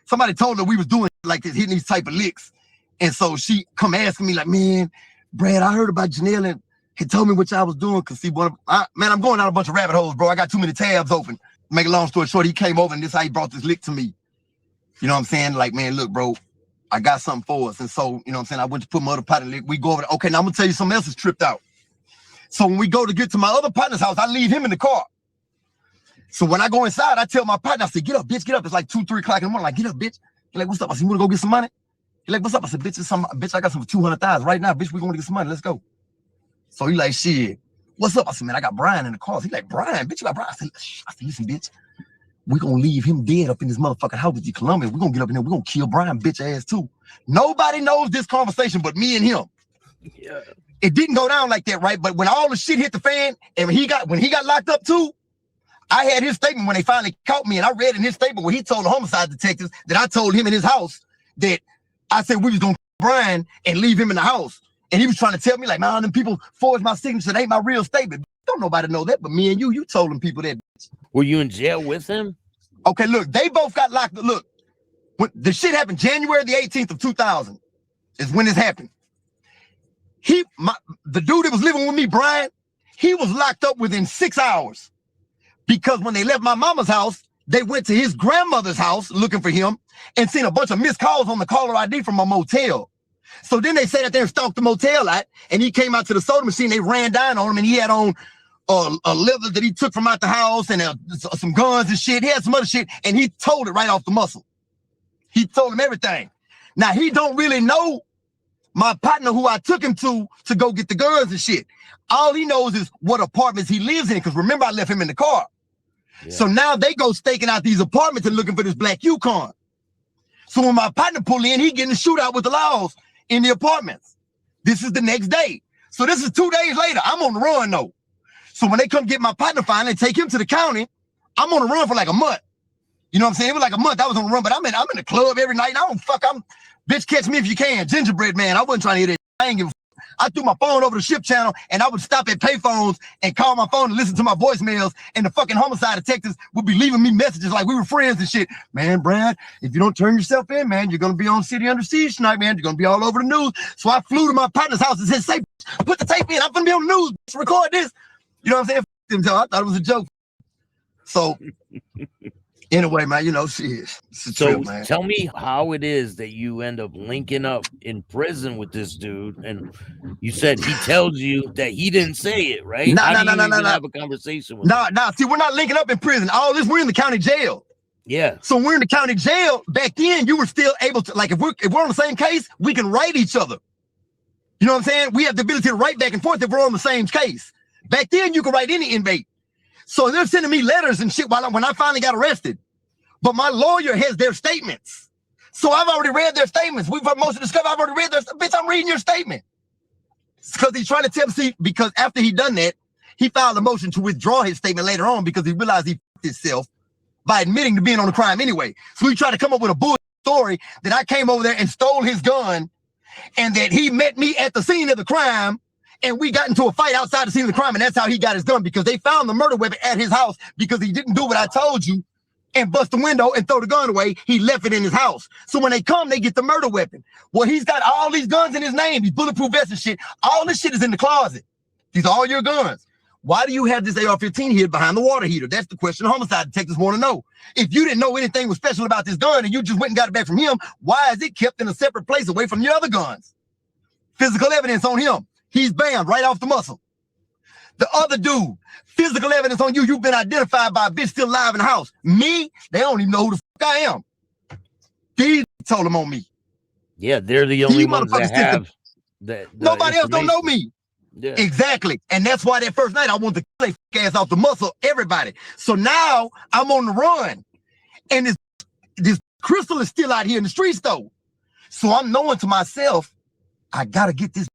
somebody told her we was doing like this, hitting these type of licks, And so she come asking me like, man, Brad, I heard about Janelle and he told me what y'all was doing. Cause see, man, I'm going down a bunch of rabbit holes, bro. I got too many tabs open. Make a long story short, he came over and this is how he brought this lick to me. You know what I'm saying? Like, man, look, bro, I got something for us. And so, you know what I'm saying? I went to put my other partner lick. We go over there. Okay, now I'm gonna tell you something else is tripped out. So when we go to get to my other partner's house, I leave him in the car. So when I go inside, I tell my partner, I say, get up, bitch, get up. It's like 2, 3 o'clock in the morning. Like, get up, bitch. He's like, what's up? I said, you wanna go get some money? He's like, what's up? I said, bitch, I got some for 200,000 right now. Bitch, we gonna get some money. Let's go. So he like, shit, what's up? I said, man, I got Brian in the car. He's like, Brian, bitch, you got Brian. I said, listen, bitch, we gonna leave him dead up in this motherfucking house with you, Columbia. We're gonna get up in there. We're gonna kill Brian, bitch ass too. Nobody knows this conversation but me and him. Yeah. It didn't go down like that, right? But when all the shit hit the fan and when he got locked up too, I had his statement when they finally caught me, and I read in his statement where he told the homicide detectives that I told him in his house that I said we was gonna kill Brian and leave him in the house. And he was trying to tell me, like, man, them people forged my signature. That ain't my real statement. Don't nobody know that but me and you. You told them people that. Were you in jail with him? Okay, look, they both got locked up. Look, when the shit happened, January the 18th of 2000 is when this happened. The dude that was living with me, Brian, he was locked up within 6 hours because when they left my mama's house, they went to his grandmother's house looking for him and seen a bunch of missed calls on the caller ID from a motel. So then they sat out there and stalked the motel out, and he came out to the soda machine. They ran down on him, and he had on a leather that he took from out the house and some guns and shit. He had some other shit, and he told it right off the muscle. He told him everything. Now, he don't really know my partner who I took him to go get the guns and shit. All he knows is what apartments he lives in, because remember, I left him in the car. Yeah. So now they go staking out these apartments and looking for this black Yukon. So when my partner pull in, he getting a shootout with the laws in the apartments. This is the next day. So this is 2 days later. I'm on the run though. So when they come get my partner finally and take him to the county, I'm on the run for like a month. You know what I'm saying? It was like a month I was on the run, but I'm in the club every night. Bitch, catch me if you can. Gingerbread man. I wasn't trying to hear that. I ain't give a I threw my phone over the ship channel and I would stop at payphones and call my phone and listen to my voicemails, and the fucking homicide detectives would be leaving me messages like we were friends and shit. Man, Brad, if you don't turn yourself in, man, you're gonna be on City Under Siege tonight, man. You're gonna be all over the news. So I flew to my partner's house and said, say, put the tape in. I'm gonna be on the news. Record this. You know what I'm saying? I thought it was a joke. So anyway, man, you know, shit. So tell me how it is that you end up linking up in prison with this dude, and you said he tells you that he didn't say it, right? No. Have a conversation with him? No. See, we're not linking up in prison. All this, we're in the county jail. Yeah. So we're in the county jail. Back then, you were still able to, like, if we're on the same case, we can write each other. You know what I'm saying? We have the ability to write back and forth if we're on the same case. Back then, you could write any inmate. So they're sending me letters and shit when I finally got arrested. But my lawyer has their statements. So I've already read their statements. We've had most of the discovery. I've already read their bitch, I'm reading your statement. Because he's trying to tell me, because after he done that, he filed a motion to withdraw his statement later on because he realized he f***ed himself by admitting to being on the crime anyway. So he tried to come up with a bullshit story that I came over there and stole his gun and that he met me at the scene of the crime and we got into a fight outside the scene of the crime, and that's how he got his gun, because they found the murder weapon at his house because he didn't do what I told you and bust the window and throw the gun away. He left it in his house. So when they come, they get the murder weapon. Well, he's got all these guns in his name, these bulletproof vests and shit. All this shit is in the closet. These are all your guns. Why do you have this AR-15 hid behind the water heater? That's the question homicide detectives want to know. If you didn't know anything was special about this gun and you just went and got it back from him, why is it kept in a separate place away from your other guns? Physical evidence on him. He's banned right off the muscle. The other dude, physical evidence on you. You've been identified by a bitch still alive in the house. Me, they don't even know who the fuck I am. These told them on me. Yeah, they're the only ones that have that. Nobody else don't know me. Yeah. Exactly. And that's why that first night I wanted to kill their ass off the muscle, everybody. So now I'm on the run. And this Crystal is still out here in the streets though. So I'm knowing to myself, I gotta get this,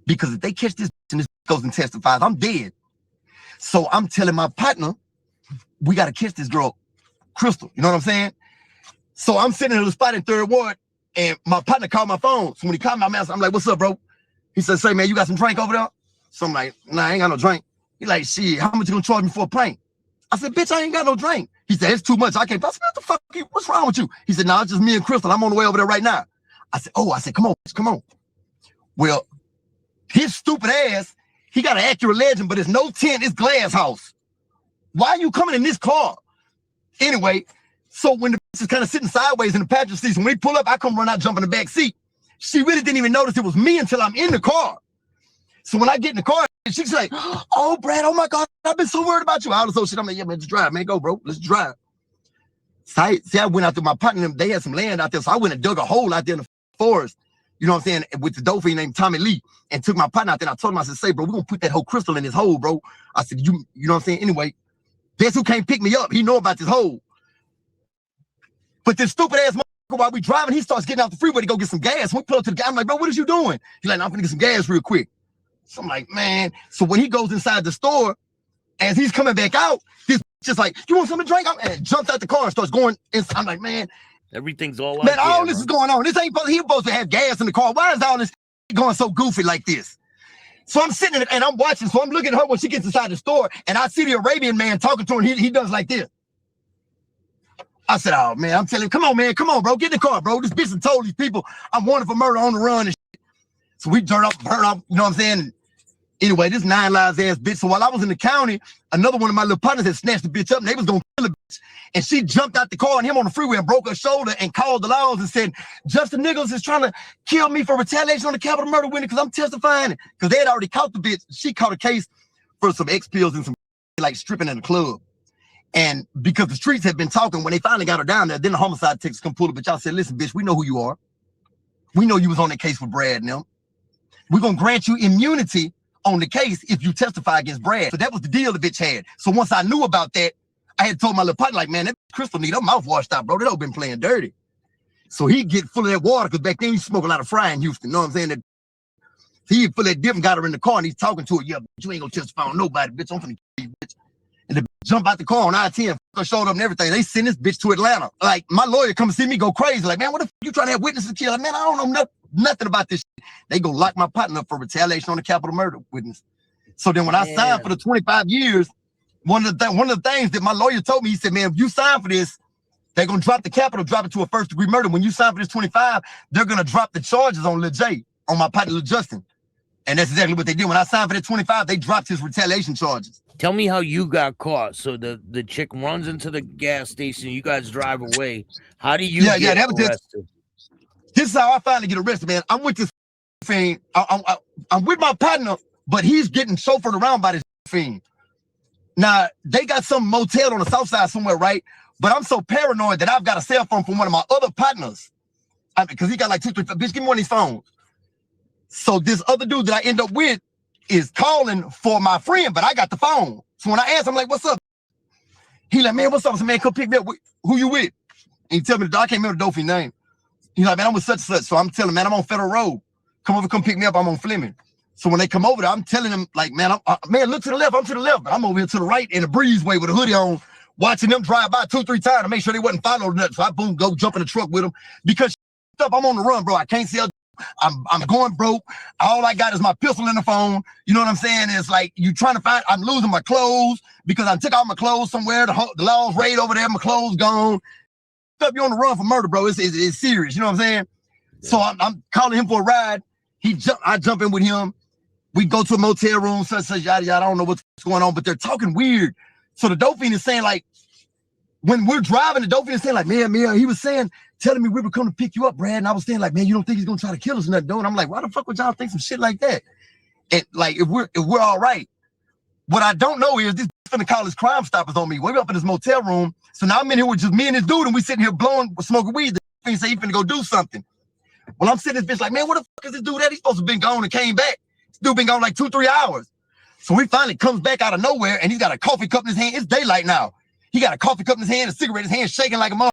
because if they catch this and this goes and testifies, I'm dead. So I'm telling my partner, we gotta catch this girl, Crystal. You know what I'm saying? So I'm sitting in the spot in 3rd Ward, and my partner called my phone. So when he called my man, I'm like, what's up, bro? He said, say, man, you got some drink over there? So I'm like, nah, I ain't got no drink. He like, shit, how much you gonna charge me for a prank? I said, bitch, I ain't got no drink. He said, it's too much. I can't. I said, what the fuck? What's wrong with you? He said, nah, it's just me and Crystal. I'm on the way over there right now. I said, come on. Well, his stupid ass, he got an Acura Legend, but it's no tint, it's glass house. Why are you coming in this car? Anyway, so when the bitch is kind of sitting sideways in the passenger seat, when we pull up, I come run out, jump in the back seat. She really didn't even notice it was me until I'm in the car. So when I get in the car, she's like, oh, Brad, oh my God, I've been so worried about you. All this whole shit. I'm like, yeah, man, just drive, man. Go, bro. Let's drive. So I went out there, my partner, they had some land out there. So I went and dug a hole out there in the forest, you know what I'm saying, with the dolphin named Tommy Lee, and took my partner out there. And I told him, I said, say, bro, we're going to put that whole crystal in this hole, bro. I said, you know what I'm saying? Anyway, guess who can't pick me up? He know about this hole. But this stupid ass motherfucker, while we driving, he starts getting out the freeway to go get some gas. We pull up to the guy. I'm like, bro, what is you doing? He's like, no, I'm gonna get some gas real quick. So I'm like, man. So when he goes inside the store, as he's coming back out, this just like, you want something to drink? And jumps out the car and starts going inside. I'm like, man. Everything's all man, all this is going on. This ain't he supposed to have gas in the car. Why is all this going so goofy like this? So I'm sitting and I'm watching. So I'm looking at her when she gets inside the store, and I see the Arabian man talking to her, and he does like this. I said, oh, man, I'm telling him, come on, man, come on, bro, get in the car, bro. This bitch told these people I'm wanted for murder on the run and shit. So we burn up, you know what I'm saying? And anyway, this 9 lives ass bitch. So while I was in the county, another one of my little partners had snatched the bitch up, and they was gonna kill the bitch. And she jumped out the car and him on the freeway and broke her shoulder and called the laws and said, Justin Nichols is trying to kill me for retaliation on the capital murder winning because I'm testifying. Because they had already caught the bitch. She caught a case for some X pills and some like stripping in the club. And because the streets had been talking, when they finally got her down there, then the homicide techs come pull her. But y'all said, listen, bitch, we know who you are. We know you was on that case with Brad and them. We're going to grant you immunity on the case if you testify against Brad. So that was the deal the bitch had. So once I knew about that, I had told my little partner, like, man, that crystal need her mouth washed out, bro. They don't been playing dirty. So he get full of that water, because back then he smoked a lot of fry in Houston. You know what I'm saying? That he full of that dip and got her in the car, and he's talking to her. Yeah, bitch, you ain't going to testify on nobody, bitch. I'm finna kill you, bitch. And the bitch jump out the car on I-10, her shoulder up and everything. They send this bitch to Atlanta. Like, my lawyer come see me go crazy. Like, man, what the f you trying to have witnesses kill? Like, man, I don't know nothing about this shit. They go lock my partner up for retaliation on the capital murder witness. So then when I signed for the 25 years, one of the things that my lawyer told me, he said, man, if you sign for this, they're going to drop the capital, drop it to a first-degree murder. When you sign for this 25, they're going to drop the charges on Lil J, on my partner Lil Justin. And that's exactly what they did. When I signed for that 25, they dropped his retaliation charges. Tell me how you got caught. So the chick runs into the gas station. You guys drive away. How do you get arrested? This is how I finally get arrested, man. I'm with this fiend. I'm with my partner, but he's getting chauffeured around by this fiend. Now, they got some motel on the south side somewhere, right? But I'm so paranoid that I've got a cell phone from one of my other partners. Because he got like 2, 3, bitch, give me one of these phones. So this other dude that I end up with is calling for my friend, but I got the phone. So when I ask him, like, what's up? He like, man, what's up? I said, man, come pick me up. Who you with? And he tell me, I can't remember the Dolphin name. He's like, man, I'm with such and such. So I'm telling him, man, I'm on Federal Road. Come over, come pick me up. I'm on Fleming. So when they come over there, I'm telling them, like, man, man, look to the left. I'm to the left. I'm over here to the right in a breezeway with a hoodie on, watching them drive by 2, 3 times to make sure they wasn't following nothing. So I boom, go jump in the truck with them because up, I'm on the run, bro. I can't sell. I'm going broke. All I got is my pistol in the phone. You know what I'm saying? It's like you trying to find. I'm losing my clothes because I took out my clothes somewhere. The law's raid over there. My clothes gone. You on the run for murder, bro. It's serious. You know what I'm saying? So I'm calling him for a ride. I jump in with him. We go to a motel room, such yada yada. I don't know what's going on, but they're talking weird. So the Dolphin is saying, like, when we're driving, the Dolphin is saying, like, man, he was saying, telling me we were coming to pick you up, Brad. And I was saying, like, man, you don't think he's gonna try to kill us or nothing, though? And I'm like, why the fuck would y'all think some shit like that? And like, if we're all right. What I don't know is this finna call his Crime Stoppers on me. We're up in this motel room. So now I'm in here with just me and this dude, and we sitting here smoking weed. The thing say he finna go do something. Well, I'm sitting this bitch like, man, what the fuck is this dude that? He's supposed to have been gone and came back. This dude been gone like 2, 3 hours. So he finally comes back out of nowhere, and he's got a coffee cup in his hand. It's daylight now. He got a coffee cup in his hand, a cigarette in his hand, shaking like a mother.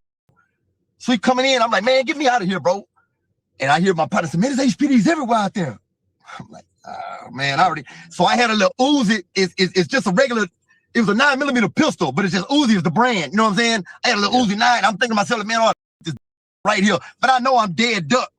So he coming in. I'm like, man, get me out of here, bro. And I hear my partner say, man, there's HPDs everywhere out there. I'm like, oh, man, So I had a little Uzi. It's just a regular, it was a 9mm pistol, but it's just Uzi is the brand. You know what I'm saying? I had a little Uzi 9. I'm thinking to myself, like, man, oh, this right here. But I know I'm dead duck.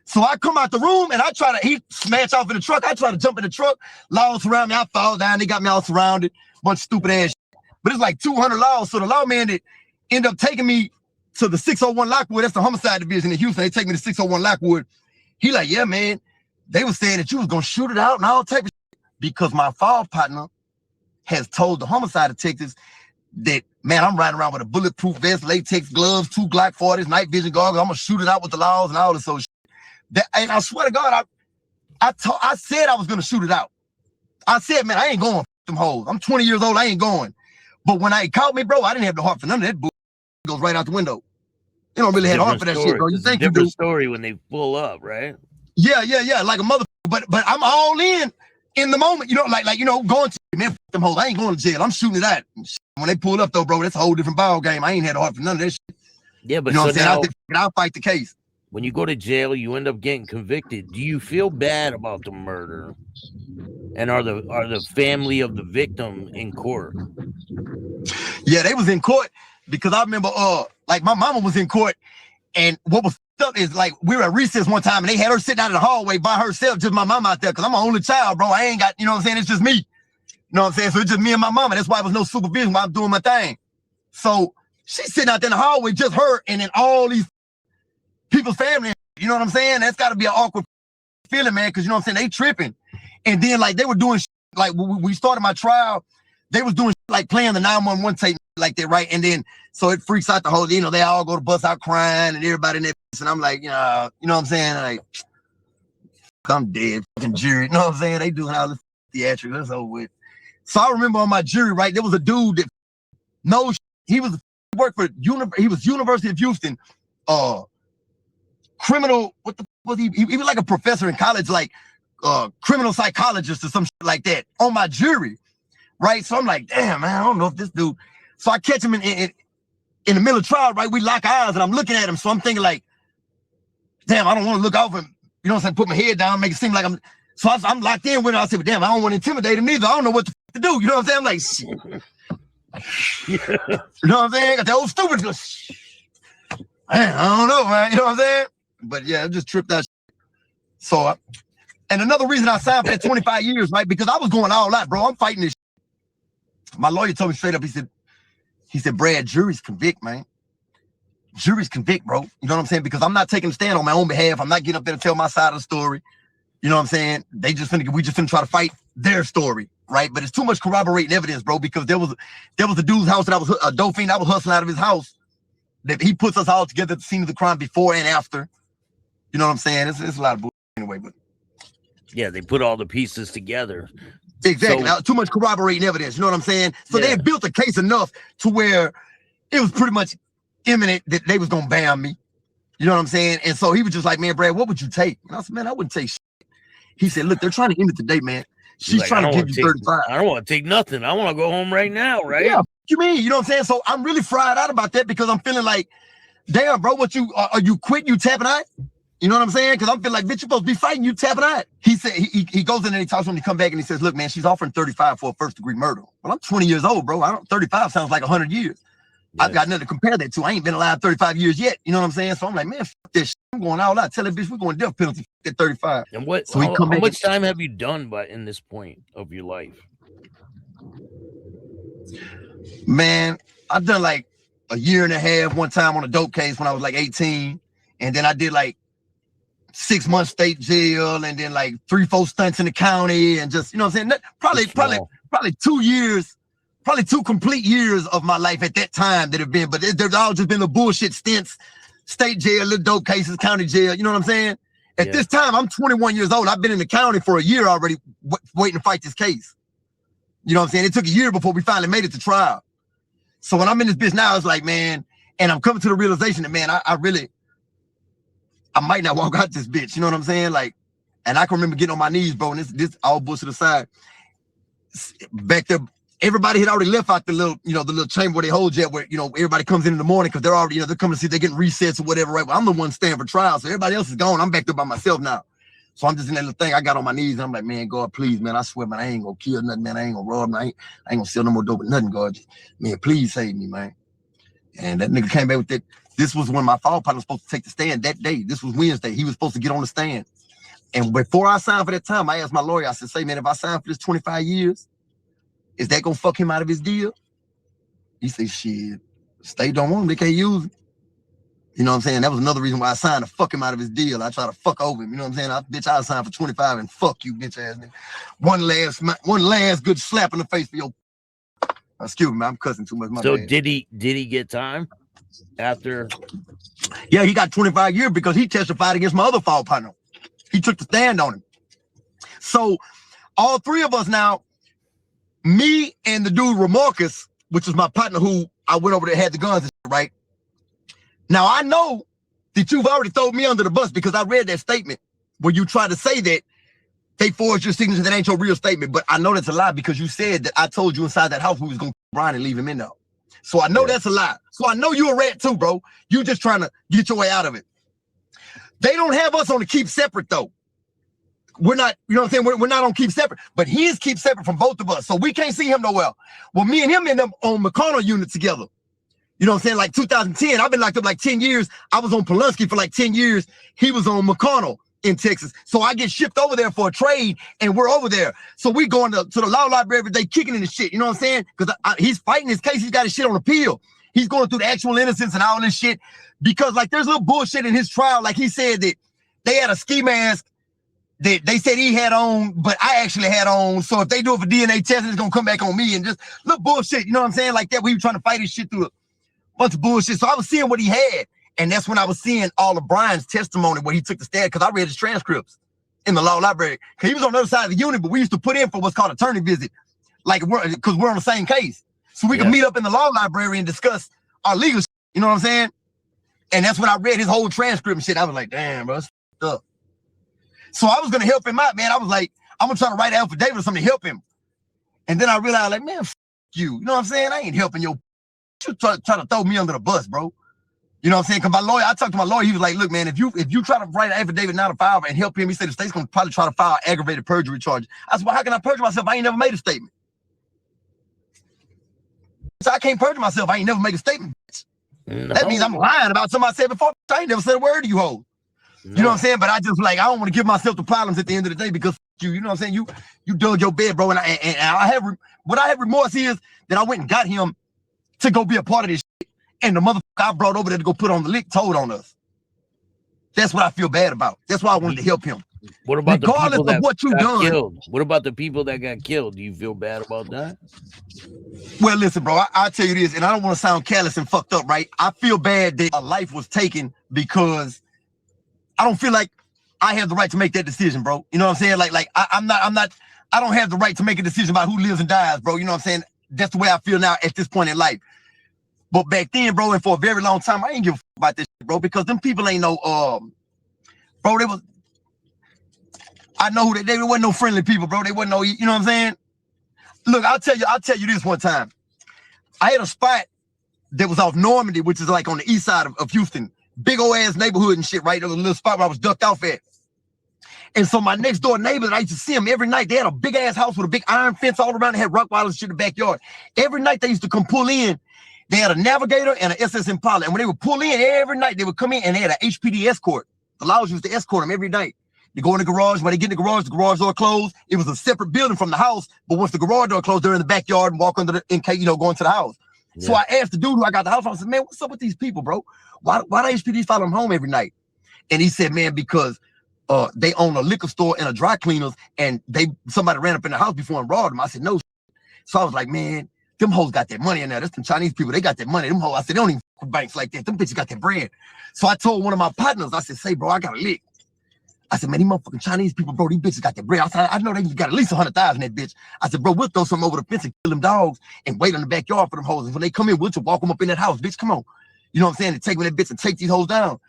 So I come out the room and he smash off in the truck. I try to jump in the truck. Laws surround me. I fall down. They got me all surrounded. Bunch of stupid ass shit. But it's like 200 laws. So the lawman that ended up taking me to the 601 Lockwood. That's the homicide division in Houston. They take me to 601 Lockwood. He like, yeah, man, they were saying that you was gonna shoot it out and all type of shit. Because my fall partner has told the homicide detectives that, man, I'm riding around with a bulletproof vest, latex gloves, 2 Glock 40s, night vision goggles. I'm gonna shoot it out with the laws and all this shit. And I swear to God, I said I was gonna shoot it out. I said, man, I ain't going them hoes. I'm 20 years old, I ain't going. But when it caught me, bro, I didn't have the heart for none of that bull. It goes right out the window. You don't really have the heart for that shit, bro. You think you do. Story when they pull up, right? Yeah, like a mother. But I'm all in the moment, you know, like going to, man, them hoes. I ain't going to jail. I'm shooting it out. When they pull up though, bro, that's a whole different ball game. I ain't had the heart for none of that shit. Yeah, but you know so what I'm saying? I'll fight the case. When you go to jail, you end up getting convicted. Do you feel bad about the murder? And are the family of the victim in court? Yeah, they was in court because I remember like my mama was in court, and what was up is like we were at recess one time and they had her sitting out in the hallway by herself, just my mama out there, because I'm an only child, bro. I ain't got, you know what I'm saying? It's just me. You know what I'm saying? So it's just me and my mama. That's why there was no supervision while I'm doing my thing. So she's sitting out there in the hallway, just her, and then all these people's family, you know what I'm saying? That's gotta be an awkward feeling, man, because you know what I'm saying? They tripping. And then like they were doing like when we started my trial, they was doing like playing the 911 tape like that, right? And then so it freaks out the whole, you know, they all go to bus out crying and everybody in there, and I'm like, you know what I'm saying? Like, I'm dead, fucking jury, you know what I'm saying? They doing all this theatrics, that's over with. So I remember on my jury, right, there was a dude that knows he worked for University of Houston, criminal, what the was he was like a professor in college, like criminal psychologist or some shit like that on my jury, right? So I'm like, damn, man, I don't know if this dude. So I catch him in the middle of trial, right? We lock eyes and I'm looking at him. So I'm thinking like, damn, I don't want to look off him. You know what I'm saying? Put my head down, make it seem like I'm. So I'm locked in with him. I said, but damn, I don't want to intimidate him either. I don't know what to do. You know what I'm saying? I'm like, shit. You know what I'm saying? Got that old stupid. Man, I don't know, man. You know what I'm saying? But yeah, I just tripped out. So, and another reason I signed for that 25 years, right? Because I was going all out, bro. I'm fighting this shit. My lawyer told me straight up, he said, Brad, juries convict, man. Juries convict, bro. You know what I'm saying? Because I'm not taking a stand on my own behalf. I'm not getting up there to tell my side of the story. You know what I'm saying? We just finna try to fight their story, right? But it's too much corroborating evidence, bro, because there was a dude's house that I was a dope fiend. I was hustling out of his house. That he puts us all together at the scene of the crime before and after. You know what I'm saying? It's a lot of bullshit anyway, but yeah, they put all the pieces together. Exactly. Now, too much corroborating evidence. You know what I'm saying? So they had built a case enough to where it was pretty much imminent that they was gonna ban me. You know what I'm saying? And so he was just like, man, Brad, what would you take? And I said, man, I wouldn't take shit. He said, look, they're trying to end it today, man. She's trying to give you 35. I don't want to take nothing. I want to go home right now, right? Yeah, what you mean? You know what I'm saying? So I'm really fried out about that because I'm feeling like, damn, bro, what you are you quit? You tapping out? You know what I'm saying? Because I'm feeling like, bitch, you're supposed to be fighting. You tapping out. He said he goes in and he talks to him. He come back and he says, look, man, she's offering 35 for a first degree murder. Well, I'm 20 years old, bro. 35 sounds like 100 years. Yeah. I've got nothing to compare that to. I ain't been alive 35 years yet. You know what I'm saying? So I'm like, man, fuck this shit. I'm going all out. Tell that bitch we're going death penalty at 35. And what? So how much time have you done in this point of your life? Man, I've done like a year and a half one time on a dope case when I was like 18. And then I did like 6 months state jail and then like 3-4 stunts in the county and just, you know what I'm saying? Probably 2 years. Probably 2 complete years of my life at that time that have been, but there's all just been the bullshit stints, state jail, little dope cases, county jail. You know what I'm saying? At this time, I'm 21 years old. I've been in the county for a year already waiting to fight this case. You know what I'm saying? It took a year before we finally made it to trial. So when I'm in this bitch now, it's like, man, and I'm coming to the realization that, man, I might not walk out this bitch. You know what I'm saying? Like, and I can remember getting on my knees, bro, and this all bullshit aside. Back there, everybody had already left out the little chamber where they hold you at, where, you know, everybody comes in the morning because they're already, you know, they're coming to see if they're getting resets or whatever, right? Well, I'm the one staying for trial, so everybody else is gone. I'm back there by myself now. So I'm just in that little thing. I got on my knees and I'm like, man, God, please, man, I swear, man, I ain't gonna kill nothing, man. I ain't gonna rob, man. I ain't gonna steal no more dope or nothing, God. Just, man, please save me, man. And that nigga came back with that. This was when my fall partner was supposed to take the stand that day. This was Wednesday. He was supposed to get on the stand. And before I signed for that time, I asked my lawyer, I said, say, man, if I sign for this 25 years, is that gonna fuck him out of his deal? He said, shit, state don't want him, they can't use him. You know what I'm saying? That was another reason why I signed to fuck him out of his deal. I try to fuck over him. You know what I'm saying? I signed for 25 and fuck you, bitch ass nigga. One last good slap in the face for your. Excuse me, I'm cussing too much. So did he get time after? Yeah, he got 25 years because he testified against my other fall partner. He took the stand on him. So all three of us now, me and the dude Remarcus, which is my partner who I went over there had the guns and shit, right? Now I know that you've already thrown me under the bus because I read that statement where you try to say that they forged your signature, that ain't your real statement. But I know that's a lie because you said that I told you inside that house we was gonna Brian and leave him in there. So I know that's a lie. So I know you're a rat too, bro. You just trying to get your way out of it. They don't have us on the keep separate though. We're not, you know what I'm saying? We're not on keep separate, but he is keep separate from both of us. So we can't see him nowhere. Well, me and him end up on McConnell unit together. You know what I'm saying? Like 2010, I've been locked up like 10 years. I was on Pulaski for like 10 years. He was on McConnell in Texas. So I get shipped over there for a trade and we're over there. So we going to the law library every day kicking in the shit. You know what I'm saying? Because he's fighting his case. He's got his shit on appeal. He's going through the actual innocence and all this shit because like there's a little bullshit in his trial. Like he said that they had a ski mask that they said he had on, but I actually had on. So if they do it for DNA testing, it's going to come back on me and just little bullshit. You know what I'm saying? Like that, we were trying to fight his shit through a bunch of bullshit. So I was seeing what he had. And that's when I was seeing all of Brian's testimony where he took the stand because I read his transcripts in the law library. Because he was on the other side of the unit, but we used to put in for what's called attorney visit. Like, because we're on the same case. So we could meet up in the law library and discuss our legal shit. You know what I'm saying? And that's when I read his whole transcript and shit. I was like, damn, bro, it's up. So I was going to help him out, man. I was like, I'm going to try to write an affidavit or something to help him. And then I realized, like, man, you. You know what I'm saying? I ain't helping you. You try to throw me under the bus, bro. You know what I'm saying? Because my lawyer, I talked to my lawyer. He was like, look, man, if you try to write an affidavit now to file and help him, he said the state's going to probably try to file aggravated perjury charge. I said, well, how can I perjure myself? I ain't never made a statement. So I can't perjure myself. I ain't never made a statement. No. That means I'm lying about something I said before. I ain't never said a word to you, ho. No. You know what I'm saying? But I just like, I don't want to give myself the problems at the end of the day because you know what I'm saying? You dug your bed, bro. And I have, what I have remorse is that I went and got him to go be a part of this shit. And the motherfucker I brought over there to go put on the lick told on us. That's what I feel bad about. That's why I wanted to help him. What about regardless the people that of what you done? Killed? What about the people that got killed? Do you feel bad about that? Well, listen, bro, I'll tell you this, and I don't want to sound callous and fucked up, right? I feel bad that a life was taken because I don't feel like I have the right to make that decision, bro. You know what I'm saying? Like I don't have the right to make a decision about who lives and dies, bro. You know what I'm saying? That's the way I feel now at this point in life. But back then, bro, and for a very long time, I ain't give a fuck about this shit, bro, because them people ain't no, bro, they was, I know who they wasn't no friendly people, bro. They wasn't no, you know what I'm saying? Look, I'll tell you this one time. I had a spot that was off Normandy, which is like on the east side of Houston. Big old ass neighborhood and shit, right? There was a little spot where I was ducked off at. And so my next door neighbors, I used to see them every night. They had a big ass house with a big iron fence all around. They had rock wilders shit in the backyard. Every night they used to come pull in. They had a Navigator and an SS Impala. And when they would pull in every night, they would come in and they had an HPD escort. The laws used to escort them every night. They go in the garage. When they get in the garage door closed. It was a separate building from the house. But once the garage door closed, they're in the backyard and walk under the, in case, you know, going to the house. Yeah. So I asked the dude who I got the house from, I said, man, what's up with these people, bro? Why the HPD follow them home every night? And he said, man, because they own a liquor store and a dry cleaners, and somebody ran up in the house before and robbed them. I said, no. So I was like, man, them hoes got that money in there. That's them Chinese people. They got that money. Them hoes, I said, they don't even fuck banks like that. Them bitches got that bread. So I told one of my partners, I said, say, bro, I got a lick. I said, man, these motherfucking Chinese people, bro, these bitches got that bread. I said, I know they got at least 100,000 in that bitch. I said, bro, we'll throw some over the fence and kill them dogs and wait in the backyard for them hoes. And when they come in, we'll just walk them up in that house. Bitch, come on. You know what I'm saying? And take me that bitch and take these hoes down.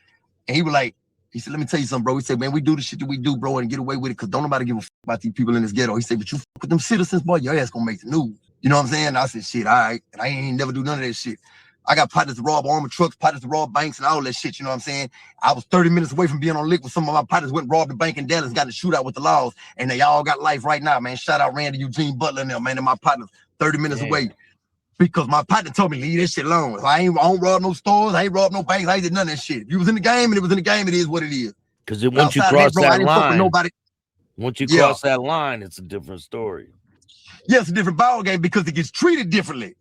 And he was like, he said, let me tell you something, bro. He said, man, we do the shit that we do, bro, and get away with it because don't nobody give a fuck about these people in this ghetto. He said, but you fuck with them citizens, boy, your ass gonna make the news. You know what I'm saying? And I said, shit, all right. And I ain't never do none of that shit. I got partners to rob armored trucks, partners to rob banks and all that shit, you know what I'm saying? I was 30 minutes away from being on lick with some of my partners went and robbed the bank in Dallas, got in a shootout with the laws, and they all got life right now, man. Shout out Randy, Eugene Butler and them, man, and my partners 30 minutes away. Because my partner told me, leave that shit alone. I don't rob no stores, I ain't rob no banks, I ain't did none of that shit. If you was in the game and it was in the game, it is what it is. Because once you cross that line, once you cross that line, it's a different story. Yeah, it's a different ball game because it gets treated differently.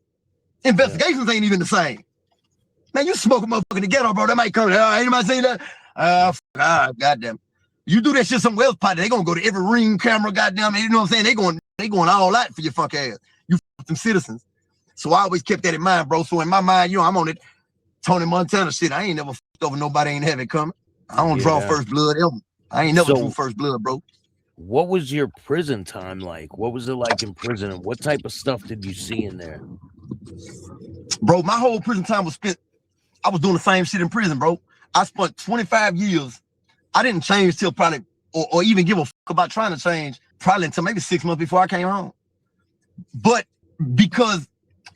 Investigations ain't even the same. Man, you smoke a motherfucker in the ghetto, bro. That might come. Anybody say that? Goddamn. You do that shit somewhere else, potty, they gonna go to every ring camera, goddamn. You know what I'm saying? They going all out for your fuck ass. You fuck them citizens. So I always kept that in mind, bro. So in my mind, I'm on it. Tony Montana shit. I ain't never fucked over nobody. Ain't have it coming. I don't draw first blood ever. I ain't never drew first blood, bro. What was your prison time like? What was it like in prison? And what type of stuff did you see in there? Bro, my whole prison time was spent. I was doing the same shit in prison, bro. I spent 25 years. I didn't change till probably, or even give a fuck about trying to change, probably until maybe 6 months before I came home. But because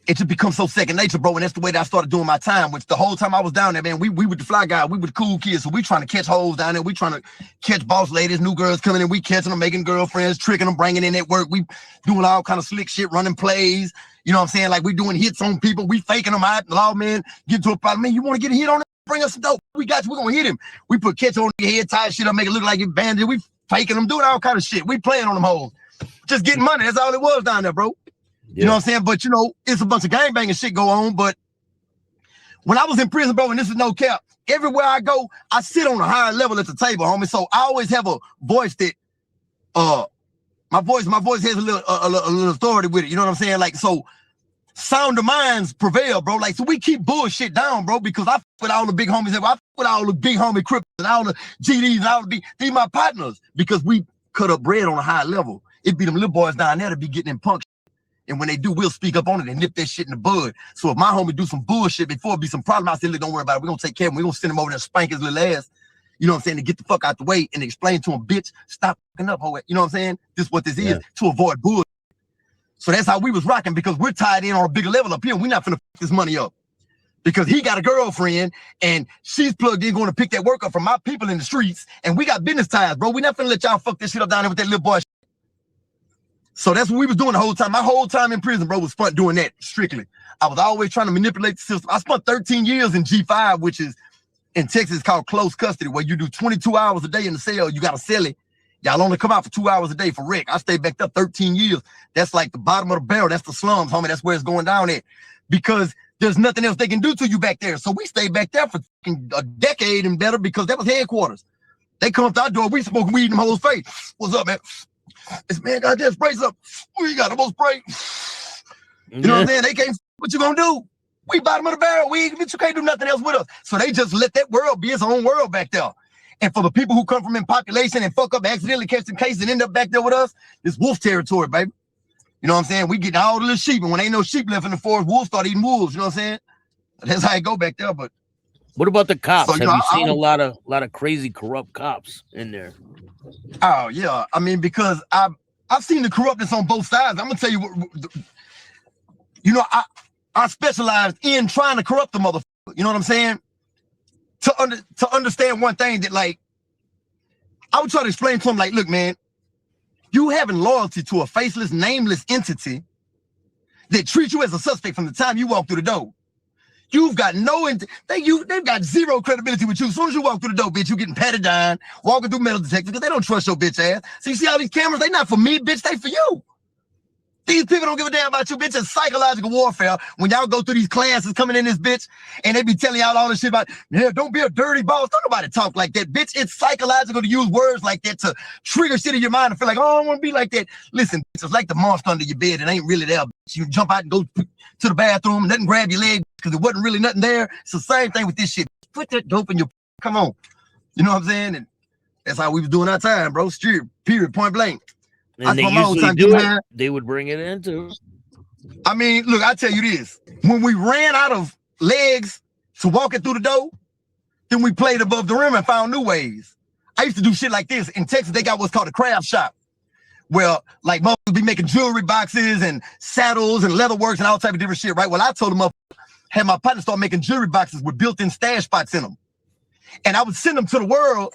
it just becomes so second nature, bro, and that's the way that I started doing my time, which the whole time I was down there, man, we were the fly guy, we were the cool kids, so we trying to catch hoes down there, we trying to catch boss ladies, new girls coming in, we catching them, making girlfriends, tricking them, bringing in at work, we doing all kind of slick shit, running plays, you know what I'm saying, like we doing hits on people, we faking them out, law man, get to a problem, man, you want to get a hit on it? Bring us some dope, we got you, we're gonna hit him. We put catch on your head, tie shit up, make it look like you bandit, we faking them, doing all kind of shit, we playing on them hoes, just getting money, that's all it was down there, bro. Yeah. You know what I'm saying? But, it's a bunch of gangbanging shit go on. But when I was in prison, bro, and this is no cap, everywhere I go, I sit on a higher level at the table, homie. So I always have a voice that, my voice has a little authority with it. You know what I'm saying? Like, so sounder minds prevail, bro. Like, so we keep bullshit down, bro, because I with all the big homies, I with all the big homie cripples and all the GDs and all the these my partners because we cut up bread on a high level. It be them little boys down there to be getting in punk. And when they do, we'll speak up on it and nip that shit in the bud. So if my homie do some bullshit before it be some problem, I say, look, don't worry about it. We're going to take care of him. We're going to send him over there and spank his little ass. You know what I'm saying? To get the fuck out the way and explain to him, bitch, stop fucking up, hoe. You know what I'm saying? This is what this is to avoid bullshit. So that's how we was rocking because we're tied in on a bigger level up here. We're not finna fuck this money up because he got a girlfriend and she's plugged in going to pick that work up from my people in the streets. And we got business ties, bro. We're not finna let y'all fuck this shit up down there with that little boy. So that's what we was doing the whole time. My whole time in prison, bro, was spent doing that strictly. I was always trying to manipulate the system. I spent 13 years in G5, which is in Texas called close custody, where you do 22 hours a day in the cell. You got to sell it. Y'all only come out for 2 hours a day for rec. I stayed back there 13 years. That's like the bottom of the barrel. That's the slums, homie. That's where it's going down at because there's nothing else they can do to you back there. So we stayed back there for a decade and better because that was headquarters. They come up to our door. We smoking weed in them hoes' face. What's up, man? This man got that spray up. We got the most spray. You know what I'm saying? They can't. What you gonna do? We bottom of the barrel. But you can't do nothing else with us. So they just let that world be its own world back there. And for the people who come from in population and fuck up, accidentally catch some cases and end up back there with us, it's wolf territory, baby. You know what I'm saying? We get all the little sheep, and when ain't no sheep left in the forest, wolves start eating wolves. You know what I'm saying? That's how it go back there. But what about the cops? So, Have you seen a lot of crazy corrupt cops in there? Oh yeah, I mean because I've seen the corruptness on both sides. I'm gonna tell you what. I specialized in trying to corrupt the motherfucker. You know what I'm saying? To understand one thing that like I would try to explain to him like, look, man, you having loyalty to a faceless, nameless entity that treats you as a suspect from the time you walk through the door. You've got they've got zero credibility with you. As soon as you walk through the door, bitch, you getting patted down, walking through metal detectors because they don't trust your bitch ass. So you see all these cameras, they not for me, bitch, they for you. These people don't give a damn about you, bitch. It's psychological warfare when y'all go through these classes coming in this bitch and they be telling y'all all this shit about, yeah, don't be a dirty boss. Don't nobody talk like that, bitch. It's psychological to use words like that to trigger shit in your mind and feel like, oh, I don't want to be like that. Listen, bitch, it's like the monster under your bed. It ain't really there, bitch. You jump out and go to the bathroom, nothing grab your leg because it wasn't really nothing there. It's the same thing with this shit. Put that dope in your, come on. You know what I'm saying? And that's how we was doing our time, bro. Straight, period, point blank. And they usually do it. They would bring it in too. I mean, look, I tell you this. When we ran out of legs to walk it through the door, then we played above the rim and found new ways. I used to do shit like this. In Texas, they got what's called a craft shop. Well, like motherfuckers be making jewelry boxes and saddles and leather works and all type of different shit, right? Well, I told them, had my partner start making jewelry boxes with built-in stash spots in them. And I would send them to the world,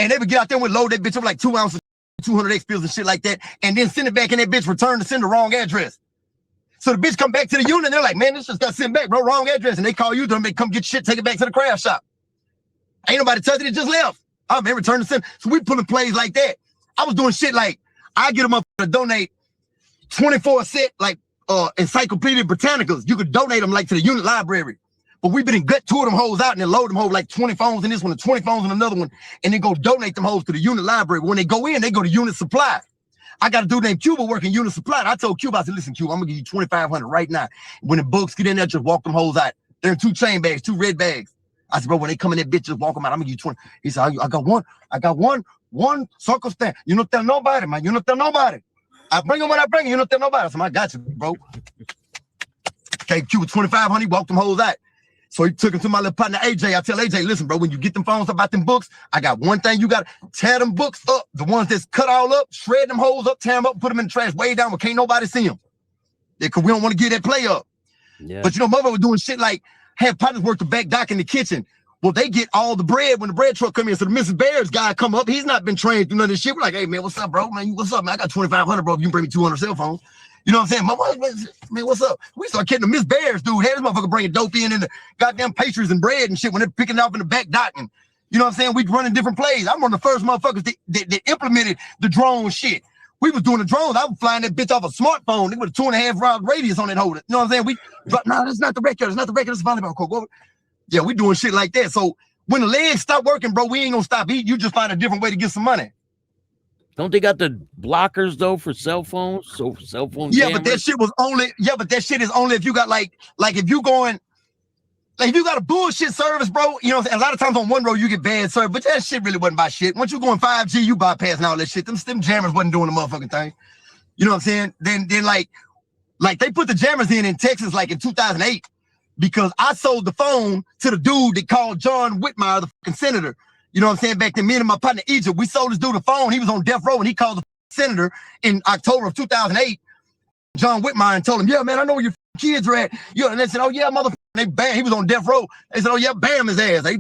and they would get out there and would load that bitch up like 2 ounces 200 X pills and shit like that, and then send it back in that bitch return to send the wrong address. So the bitch come back to the unit, and they're like, man, this just got sent back, bro, wrong address. And they call you, they come get shit, take it back to the craft shop. Ain't nobody touching it, just left. Oh man, return to send. So we pulling plays like that. I was doing shit like, I get them up to donate 24 set, like Encyclopedia Britannicas. You could donate them like to the unit library. But we've been in gut 2 of them hoes out and then load them hoes like 20 phones in this one and 20 phones in another one, and then go donate them hoes to the unit library. When they go in, they go to unit supply. I got a dude named Cuba working unit supply. And I told Cuba, I said, listen, Cuba, I'm gonna give you 2,500 right now. When the books get in there, just walk them hoes out. They're in 2 chain bags, 2 red bags. I said, bro, when they come in that bitch, just walk them out. I'm gonna give you 20. He said, I got one circumstance. You don't tell nobody, man. You don't tell nobody. I bring them when I bring them. You don't tell nobody. I said, I got you, bro. Okay, Cuba 2,500, walked them hoes out. So he took him to my little partner, AJ. I tell AJ, listen, bro, when you get them phones about them books, I got one thing you got to tear them books up. The ones that's cut all up, shred them hoes up, tear them up, put them in the trash way down where can't nobody see them. Yeah, because we don't want to get that play up. Yeah. But you know, mother was doing shit like have partners work the back dock in the kitchen. Well, they get all the bread when the bread truck come in. So the Mrs. Bears guy come up. He's not been trained through none of this shit. We're like, hey, man, what's up, bro? Man, what's up, man? I got 2,500, bro. If you can bring me 200 cell phones. You know what I'm saying? Man, what's up? We start kidding the Miss Bears, dude. Hey, this motherfucker bringing dope in the goddamn pastries and bread and shit when they're picking it off in the back dock. And you know what I'm saying? We running different plays. I'm one of the first motherfuckers that implemented the drone shit. We was doing the drones. I was flying that bitch off a smartphone. They with a 2.5 round radius on that holder. You know what I'm saying? No, that's not the record. It's not the record. It's a volleyball court. Yeah, we doing shit like that. So when the legs stop working, bro, we ain't gonna stop eating. You just find a different way to get some money. Don't they got the blockers though for cell phones? So for cell phone yeah, cameras? But that shit was only that shit is only if you got like if you going like if you got a bullshit service, bro. You know, a lot of times on one road you get bad service, but that shit really wasn't by shit. Once you going 5G, you bypassing all that shit. Them jammers wasn't doing the motherfucking thing. You know what I'm saying? Then like they put the jammers in Texas like in 2008 because I sold the phone to the dude that called John Whitmire, the fucking senator. You know what I'm saying? Back then, me and my partner Egypt, we sold this dude the phone. He was on death row and he called the senator in October of 2008, John Whitmire, and told him, yeah, man, I know where your kids are at. And they said, oh, yeah, motherfucker. They bam, he was on death row. They said, oh, yeah, bam his ass. They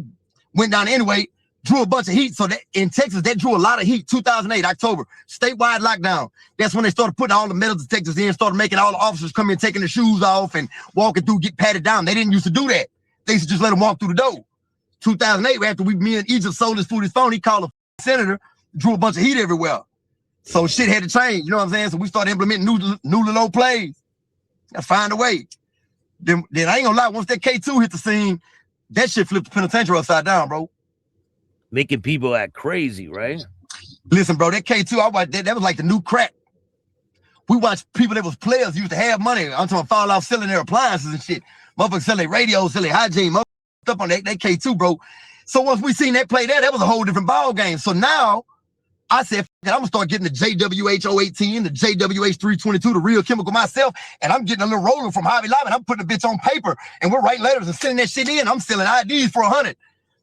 went down anyway, drew a bunch of heat. So that, in Texas, that drew a lot of heat. 2008, October, statewide lockdown. That's when they started putting all the metal detectors in, started making all the officers come in, taking their shoes off and walking through, get patted down. They didn't used to do that. They used to just let them walk through the door. 2008, after me and Egypt sold his phone, he called a senator, drew a bunch of heat everywhere. So shit had to change, you know what I'm saying? So we started implementing new little plays. Gotta find a way. Then I ain't gonna lie, once that K2 hit the scene, that shit flipped the penitentiary upside down, bro. Making people act crazy, right? Listen, bro, that K2, I watched that was like the new crack. We watched people that was players used to have money. I'm talking fall off selling their appliances and shit. Motherfuckers selling their radios, selling hygiene, motherfuckers up on that K2, bro. So once we seen that play there, that was a whole different ball game. So now I said, I'm gonna start getting the JWH 018, the JWH 322, the real chemical myself, and I'm getting a little roller from Hobby Lobby, and I'm putting the bitch on paper, and we're writing letters and sending that shit in. I'm selling IDs for 100.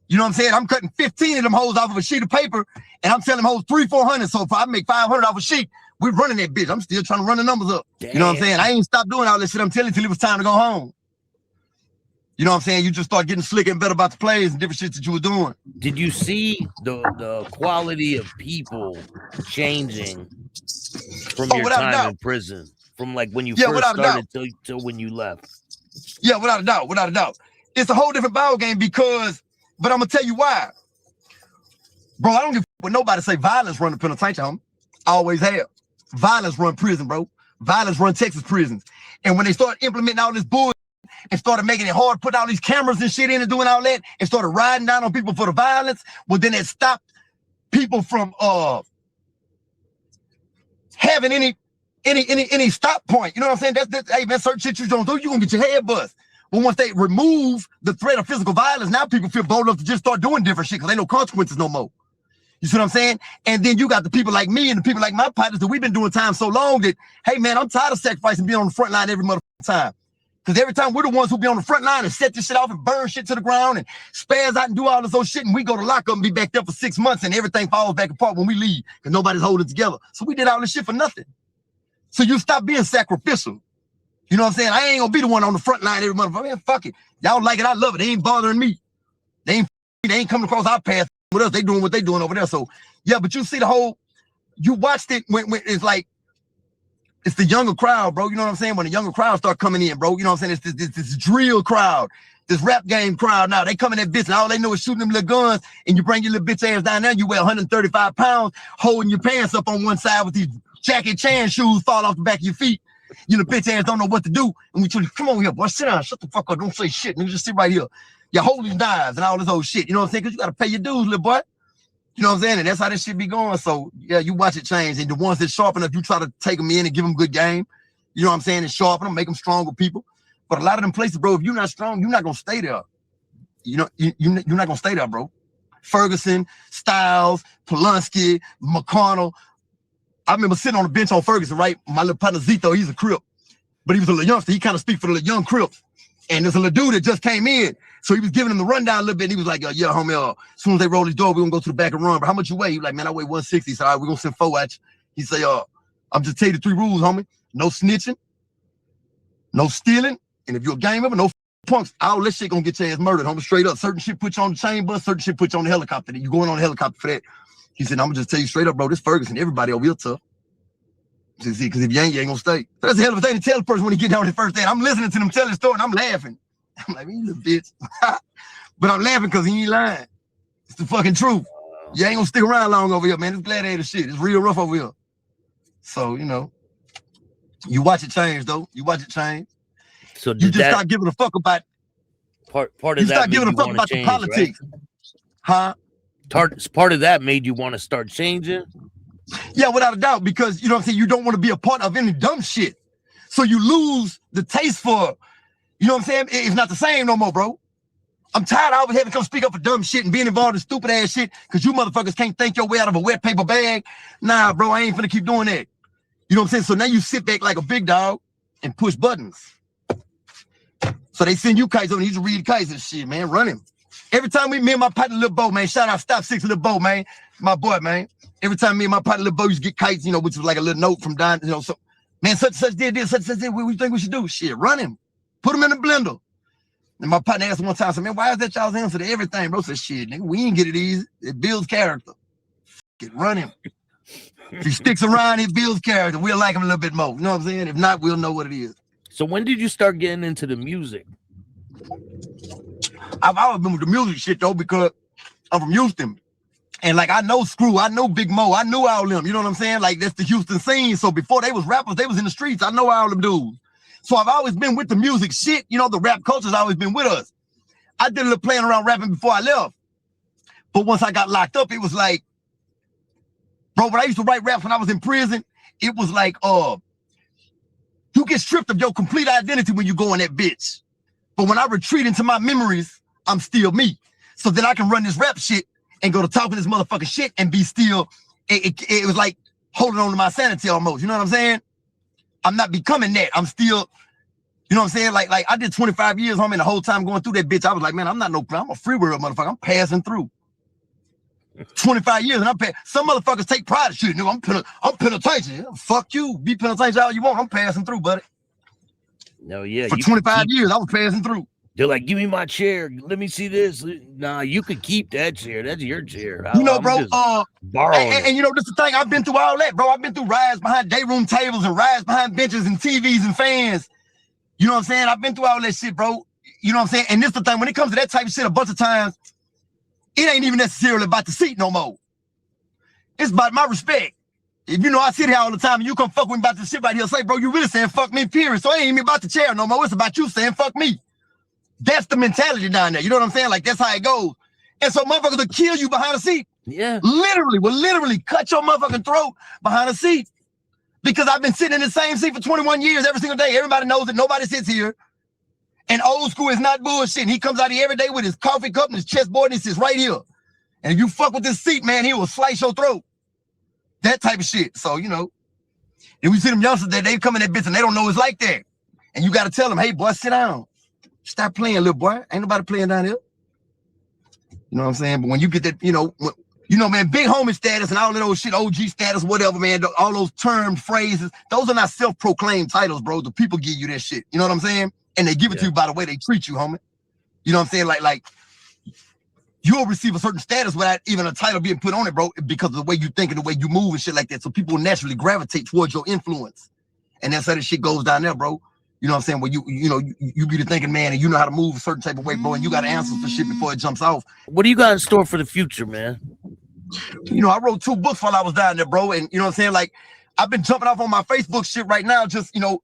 You know what I'm saying? I'm cutting 15 of them hoes off of a sheet of paper, and I'm selling them hoes 300-400. So if I make 500 off a sheet, we're running that bitch. I'm still trying to run the numbers up. Damn. You know what I'm saying? I ain't stopped doing all this shit. I'm telling you till it was time to go home. You know what I'm saying? You just start getting slicker and better about the plays and different shit that you were doing. Did you see the quality of people changing from your time in prison? From like when you first started till when you left? Yeah, without a doubt, without a doubt. It's a whole different ball game because, but I'm gonna tell you why. Bro, I don't give a fuck what nobody say violence run the penitentiary. I always have. Violence run prison, bro. Violence run Texas prisons. And when they start implementing all this bullshit, and started making it hard, putting all these cameras and shit in and doing all that, and started riding down on people for the violence, well, then it stopped people from having any stop point. You know what I'm saying? That's hey man, certain shit you don't do, you're gonna get your head bust. But once they remove the threat of physical violence, now people feel bold enough to just start doing different shit because ain't no consequences no more. You see what I'm saying? And then you got the people like me and the people like my partners that we've been doing time so long that, hey man, I'm tired of sacrificing being on the front line every motherfucking time. Because every time we're the ones who be on the front line and set this shit off and burn shit to the ground and spaz out and do all this old shit, and we go to lock up and be backed up for 6 months and everything falls back apart when we leave because nobody's holding together. So we did all this shit for nothing. So you stop being sacrificial. You know what I'm saying? I ain't gonna be the one on the front line every month. Man, fuck it. Y'all like it, I love it. They ain't bothering me. They ain't coming across our path with us. They doing what they doing over there. So yeah, but you see the whole, you watched it when it's like, it's the younger crowd, bro. You know what I'm saying? When the younger crowd start coming in, bro, you know what I'm saying? It's this drill crowd, this rap game crowd. Now they come in that bitch and all they know is shooting them little guns, and you bring your little bitch ass down there, you weigh 135 pounds, holding your pants up on one side with these Jackie Chan shoes fall off the back of your feet. You know, bitch ass don't know what to do. And we tell you, come on here, boy, sit down, shut the fuck up, don't say shit, nigga, just sit right here. You hold these knives and all this old shit. You know what I'm saying? Because you got to pay your dues, little boy. You know what I'm saying? And that's how this shit be going. So, yeah, you watch it change. And the ones that sharpen up, you try to take them in and give them good game. You know what I'm saying? And sharpen them, make them stronger people. But a lot of them places, bro, if you're not strong, you're not going to stay there. You know, you're not going to stay there, bro. Ferguson, Styles, Polanski, McConnell. I remember sitting on the bench on Ferguson, right? My little partner Zito, he's a Crip. But he was a little youngster. He kind of speak for the little young Crips. And there's a little dude that just came in. So he was giving him the rundown a little bit. And he was like, yeah, homie, as soon as they roll his door, we're going to go to the back and run. But how much you weigh? He was like, man, I weigh 160. So all right, we're going to send 4 at you. He say, I'm just tell you the 3 rules, homie. No snitching, no stealing. And if you're a gang member, no punks. All this shit going to get your ass murdered, homie, straight up. Certain shit put you on the chain bus, certain shit put you on the helicopter. You going on the helicopter for that. He said, I'm going to just tell you straight up, bro, this Ferguson, everybody over here tough. Because if you ain't going to stay. That's a hell of a thing to tell the person when he get down his first day. I'm listening to them tell the story and I'm laughing. I'm like, you little bitch. But I'm laughing because he ain't lying. It's the fucking truth. You ain't gonna stick around long over here, man. It's gladiator shit. It's real rough over here. So, you know, you watch it change, though. You watch it change. So you just start giving a fuck about part of you that. Start giving a fuck about change, the politics. Right? Huh? Part of that made you want to start changing? Yeah, without a doubt, because you know what I'm saying, you don't want to be a part of any dumb shit. So you lose the taste for, you know what I'm saying? It's not the same no more, bro. I'm tired of always having to come speak up for dumb shit and being involved in stupid ass shit because you motherfuckers can't think your way out of a wet paper bag. Nah, bro, I ain't finna keep doing that. You know what I'm saying? So now you sit back like a big dog and push buttons. So they send you kites on, you just read kites and shit, man, run him. Every time me and my partner Lil Bo, man, shout out Stop 6 Lil Bo, man, my boy, man. Every time me and my partner Lil Bo used to get kites, you know, which was like a little note from Don, you know, so, man, such did this, such did, what do you think we should do? Shit, run him. Put him in the blender. And my partner asked him one time, I said, man, why is that y'all's answer to everything? Bro said, shit, nigga, we ain't get it easy. It builds character. F run him. If he sticks around, it builds character. We'll like him a little bit more. You know what I'm saying? If not, we'll know what it is. So when did you start getting into the music? I've always been with the music shit, though, because I'm from Houston. And, like, I know Screw, I know Big Mo, I knew all them. You know what I'm saying? Like, that's the Houston scene. So before they was rappers, they was in the streets. I know all them dudes. So I've always been with the music shit. You know, the rap culture's always been with us. I did a little playing around rapping before I left. But once I got locked up, it was like, bro, when I used to write raps when I was in prison, it was like, you get stripped of your complete identity when you go in that bitch. But when I retreat into my memories, I'm still me. So then I can run this rap shit and go to talking this motherfucking shit and be still, it was like holding on to my sanity almost. You know what I'm saying? I'm not becoming that. I'm still, you know what I'm saying? Like I did 25 years, homie, and the whole time going through that bitch, I was like, man, I'm a free world motherfucker. I'm passing through. 25 years and some motherfuckers take pride in shit. Nigga, I'm penitentiary. Fuck you. Be penitentiary all you want. I'm passing through, buddy. No, yeah. For 25 years, I was passing through. They're like, give me my chair. Let me see this. Nah, you could keep that chair. That's your chair. You know, bro, borrowing and you know, this is the thing. I've been through all that, bro. I've been through rides behind day room tables and rides behind benches and TVs and fans. You know what I'm saying? I've been through all that shit, bro. You know what I'm saying? And this is the thing. When it comes to that type of shit, a bunch of times, it ain't even necessarily about the seat no more. It's about my respect. If you know I sit here all the time and you come fuck with me about this shit right here, say, bro, you really saying fuck me, period. So it ain't even about the chair no more. It's about you saying fuck me. That's the mentality down there. You know what I'm saying? Like, that's how it goes. And so motherfuckers will kill you behind a seat. Yeah. Literally cut your motherfucking throat behind a seat. Because I've been sitting in the same seat for 21 years every single day. Everybody knows that nobody sits here. And old school is not bullshit. And he comes out here every day with his coffee cup and his chessboard and he sits right here. And if you fuck with this seat, man, he will slice your throat. That type of shit. So, you know. And we see them youngsters that they come in that bitch and they don't know it's like that. And you got to tell them, hey, boy, sit down. Stop playing, little boy. Ain't nobody playing down here. You know what I'm saying? But when you get that, you know, man, big homie status and all that old shit, OG status, whatever, man, all those termed phrases, those are not self-proclaimed titles, bro. The people give you that shit. You know what I'm saying? And they give it to you by the way they treat you, homie. You know what I'm saying? Like you'll receive a certain status without even a title being put on it, bro, because of the way you think and the way you move and shit like that. So people will naturally gravitate towards your influence. And that's how the shit goes down there, bro. You know what I'm saying? Well, you be the thinking man and you know how to move a certain type of way, bro, and you got answers for shit before it jumps off. What do you got in store for the future, man? You know, I wrote 2 books while I was down there, bro. And you know what I'm saying? Like, I've been jumping off on my Facebook shit right now. Just, you know,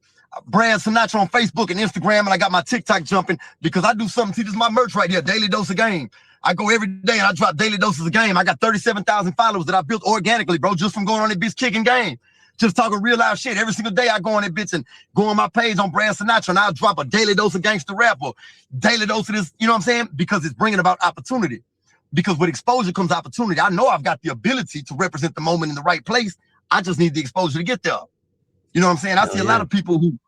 Brand Sinatra on Facebook and Instagram, and I got my TikTok jumping because I do something. See, this is my merch right here, Daily Dose of Game. I go every day and I drop daily doses of game. I got 37,000 followers that I built organically, bro, just from going on that bitch kicking game. Just talking real live shit. Every single day I go on that bitch and go on my page on Brand Sinatra and I'll drop a daily dose of gangster rap or daily dose of this, you know what I'm saying? Because it's bringing about opportunity. Because with exposure comes opportunity. I know I've got the ability to represent the moment in the right place. I just need the exposure to get there. You know what I'm saying? I see a lot of people who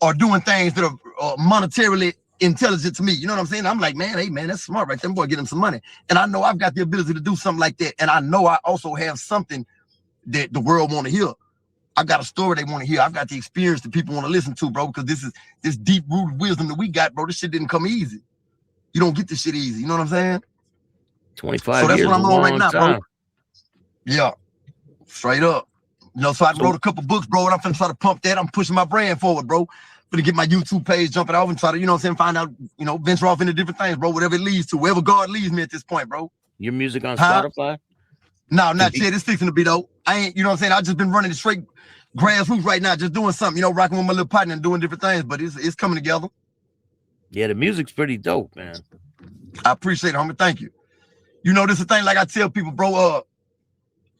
are doing things that are monetarily intelligent to me. You know what I'm saying? I'm like, man, hey, man, that's smart right there. Boy, get him some money. And I know I've got the ability to do something like that. And I know I also have something that the world want to hear. I've got a story they want to hear. I've got the experience that people want to listen to, bro, because this is this deep-rooted wisdom that we got, bro. This shit didn't come easy. You don't get this shit easy. You know what I'm saying? 25 so that's years what I'm on right now, time. bro. Yeah, straight up. You know, so I wrote a couple books, bro, and I'm finna try to pump that. I'm pushing my brand forward, bro. Finna get my YouTube page jumping off and try to, you know what I'm saying, find out, you know, venture off into different things, bro, whatever it leads to, wherever God leads me at this point, bro. Your music on Spotify? No, not yet. It's fixing to be, though. I ain't, you know what I'm saying, I just been running straight grassroots right now, just doing something, you know, rocking with my little partner and doing different things, but it's coming together. Yeah, the music's pretty dope, man. I appreciate it, homie. Thank you. You know, this is a thing like I tell people, bro,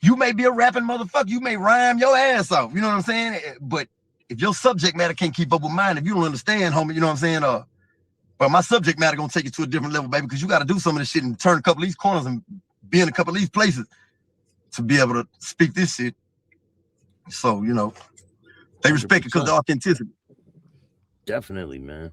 you may be a rapping motherfucker, you may rhyme your ass off, you know what I'm saying? But if your subject matter can't keep up with mine, if you don't understand, homie, you know what I'm saying? But my subject matter gonna take you to a different level, baby, because you gotta do some of this shit and turn a couple of these corners and be in a couple of these places to be able to speak this shit. So, you know, they respect it because of authenticity. Definitely, man.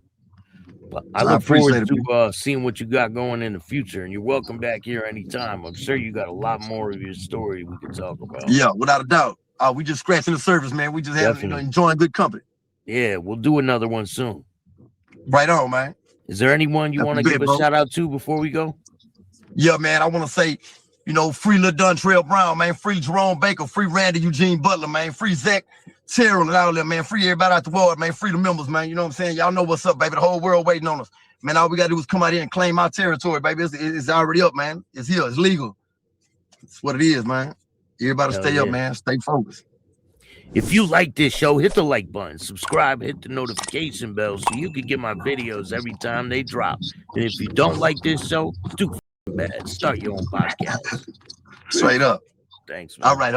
But I look forward to seeing what you got going in the future, and you're welcome back here anytime. I'm sure you got a lot more of your story we can talk about. Yeah, without a doubt. We just scratching the surface, man. We just having, you know, enjoying good company. Yeah, we'll do another one soon. Right on, man. Is there anyone you want to give a shout out to before we go? Yeah, man. I want to say, you know, free Lil Dontrell Brown, man. Free Jerome Baker. Free Randy Eugene Butler, man. Free Zach Terrell and all that, man. Free everybody out the world, man. Free the members, man. You know what I'm saying? Y'all know what's up, baby. The whole world waiting on us. Man, all we got to do is come out here and claim our territory, baby. It's already up, man. It's here. It's legal. It's what it is, man. Everybody stay up, man. Stay focused. If you like this show, hit the like button, subscribe, hit the notification bell so you can get my videos every time they drop. And if you don't like this show, it's too bad. Start your own podcast. Straight up. Thanks, man. All right,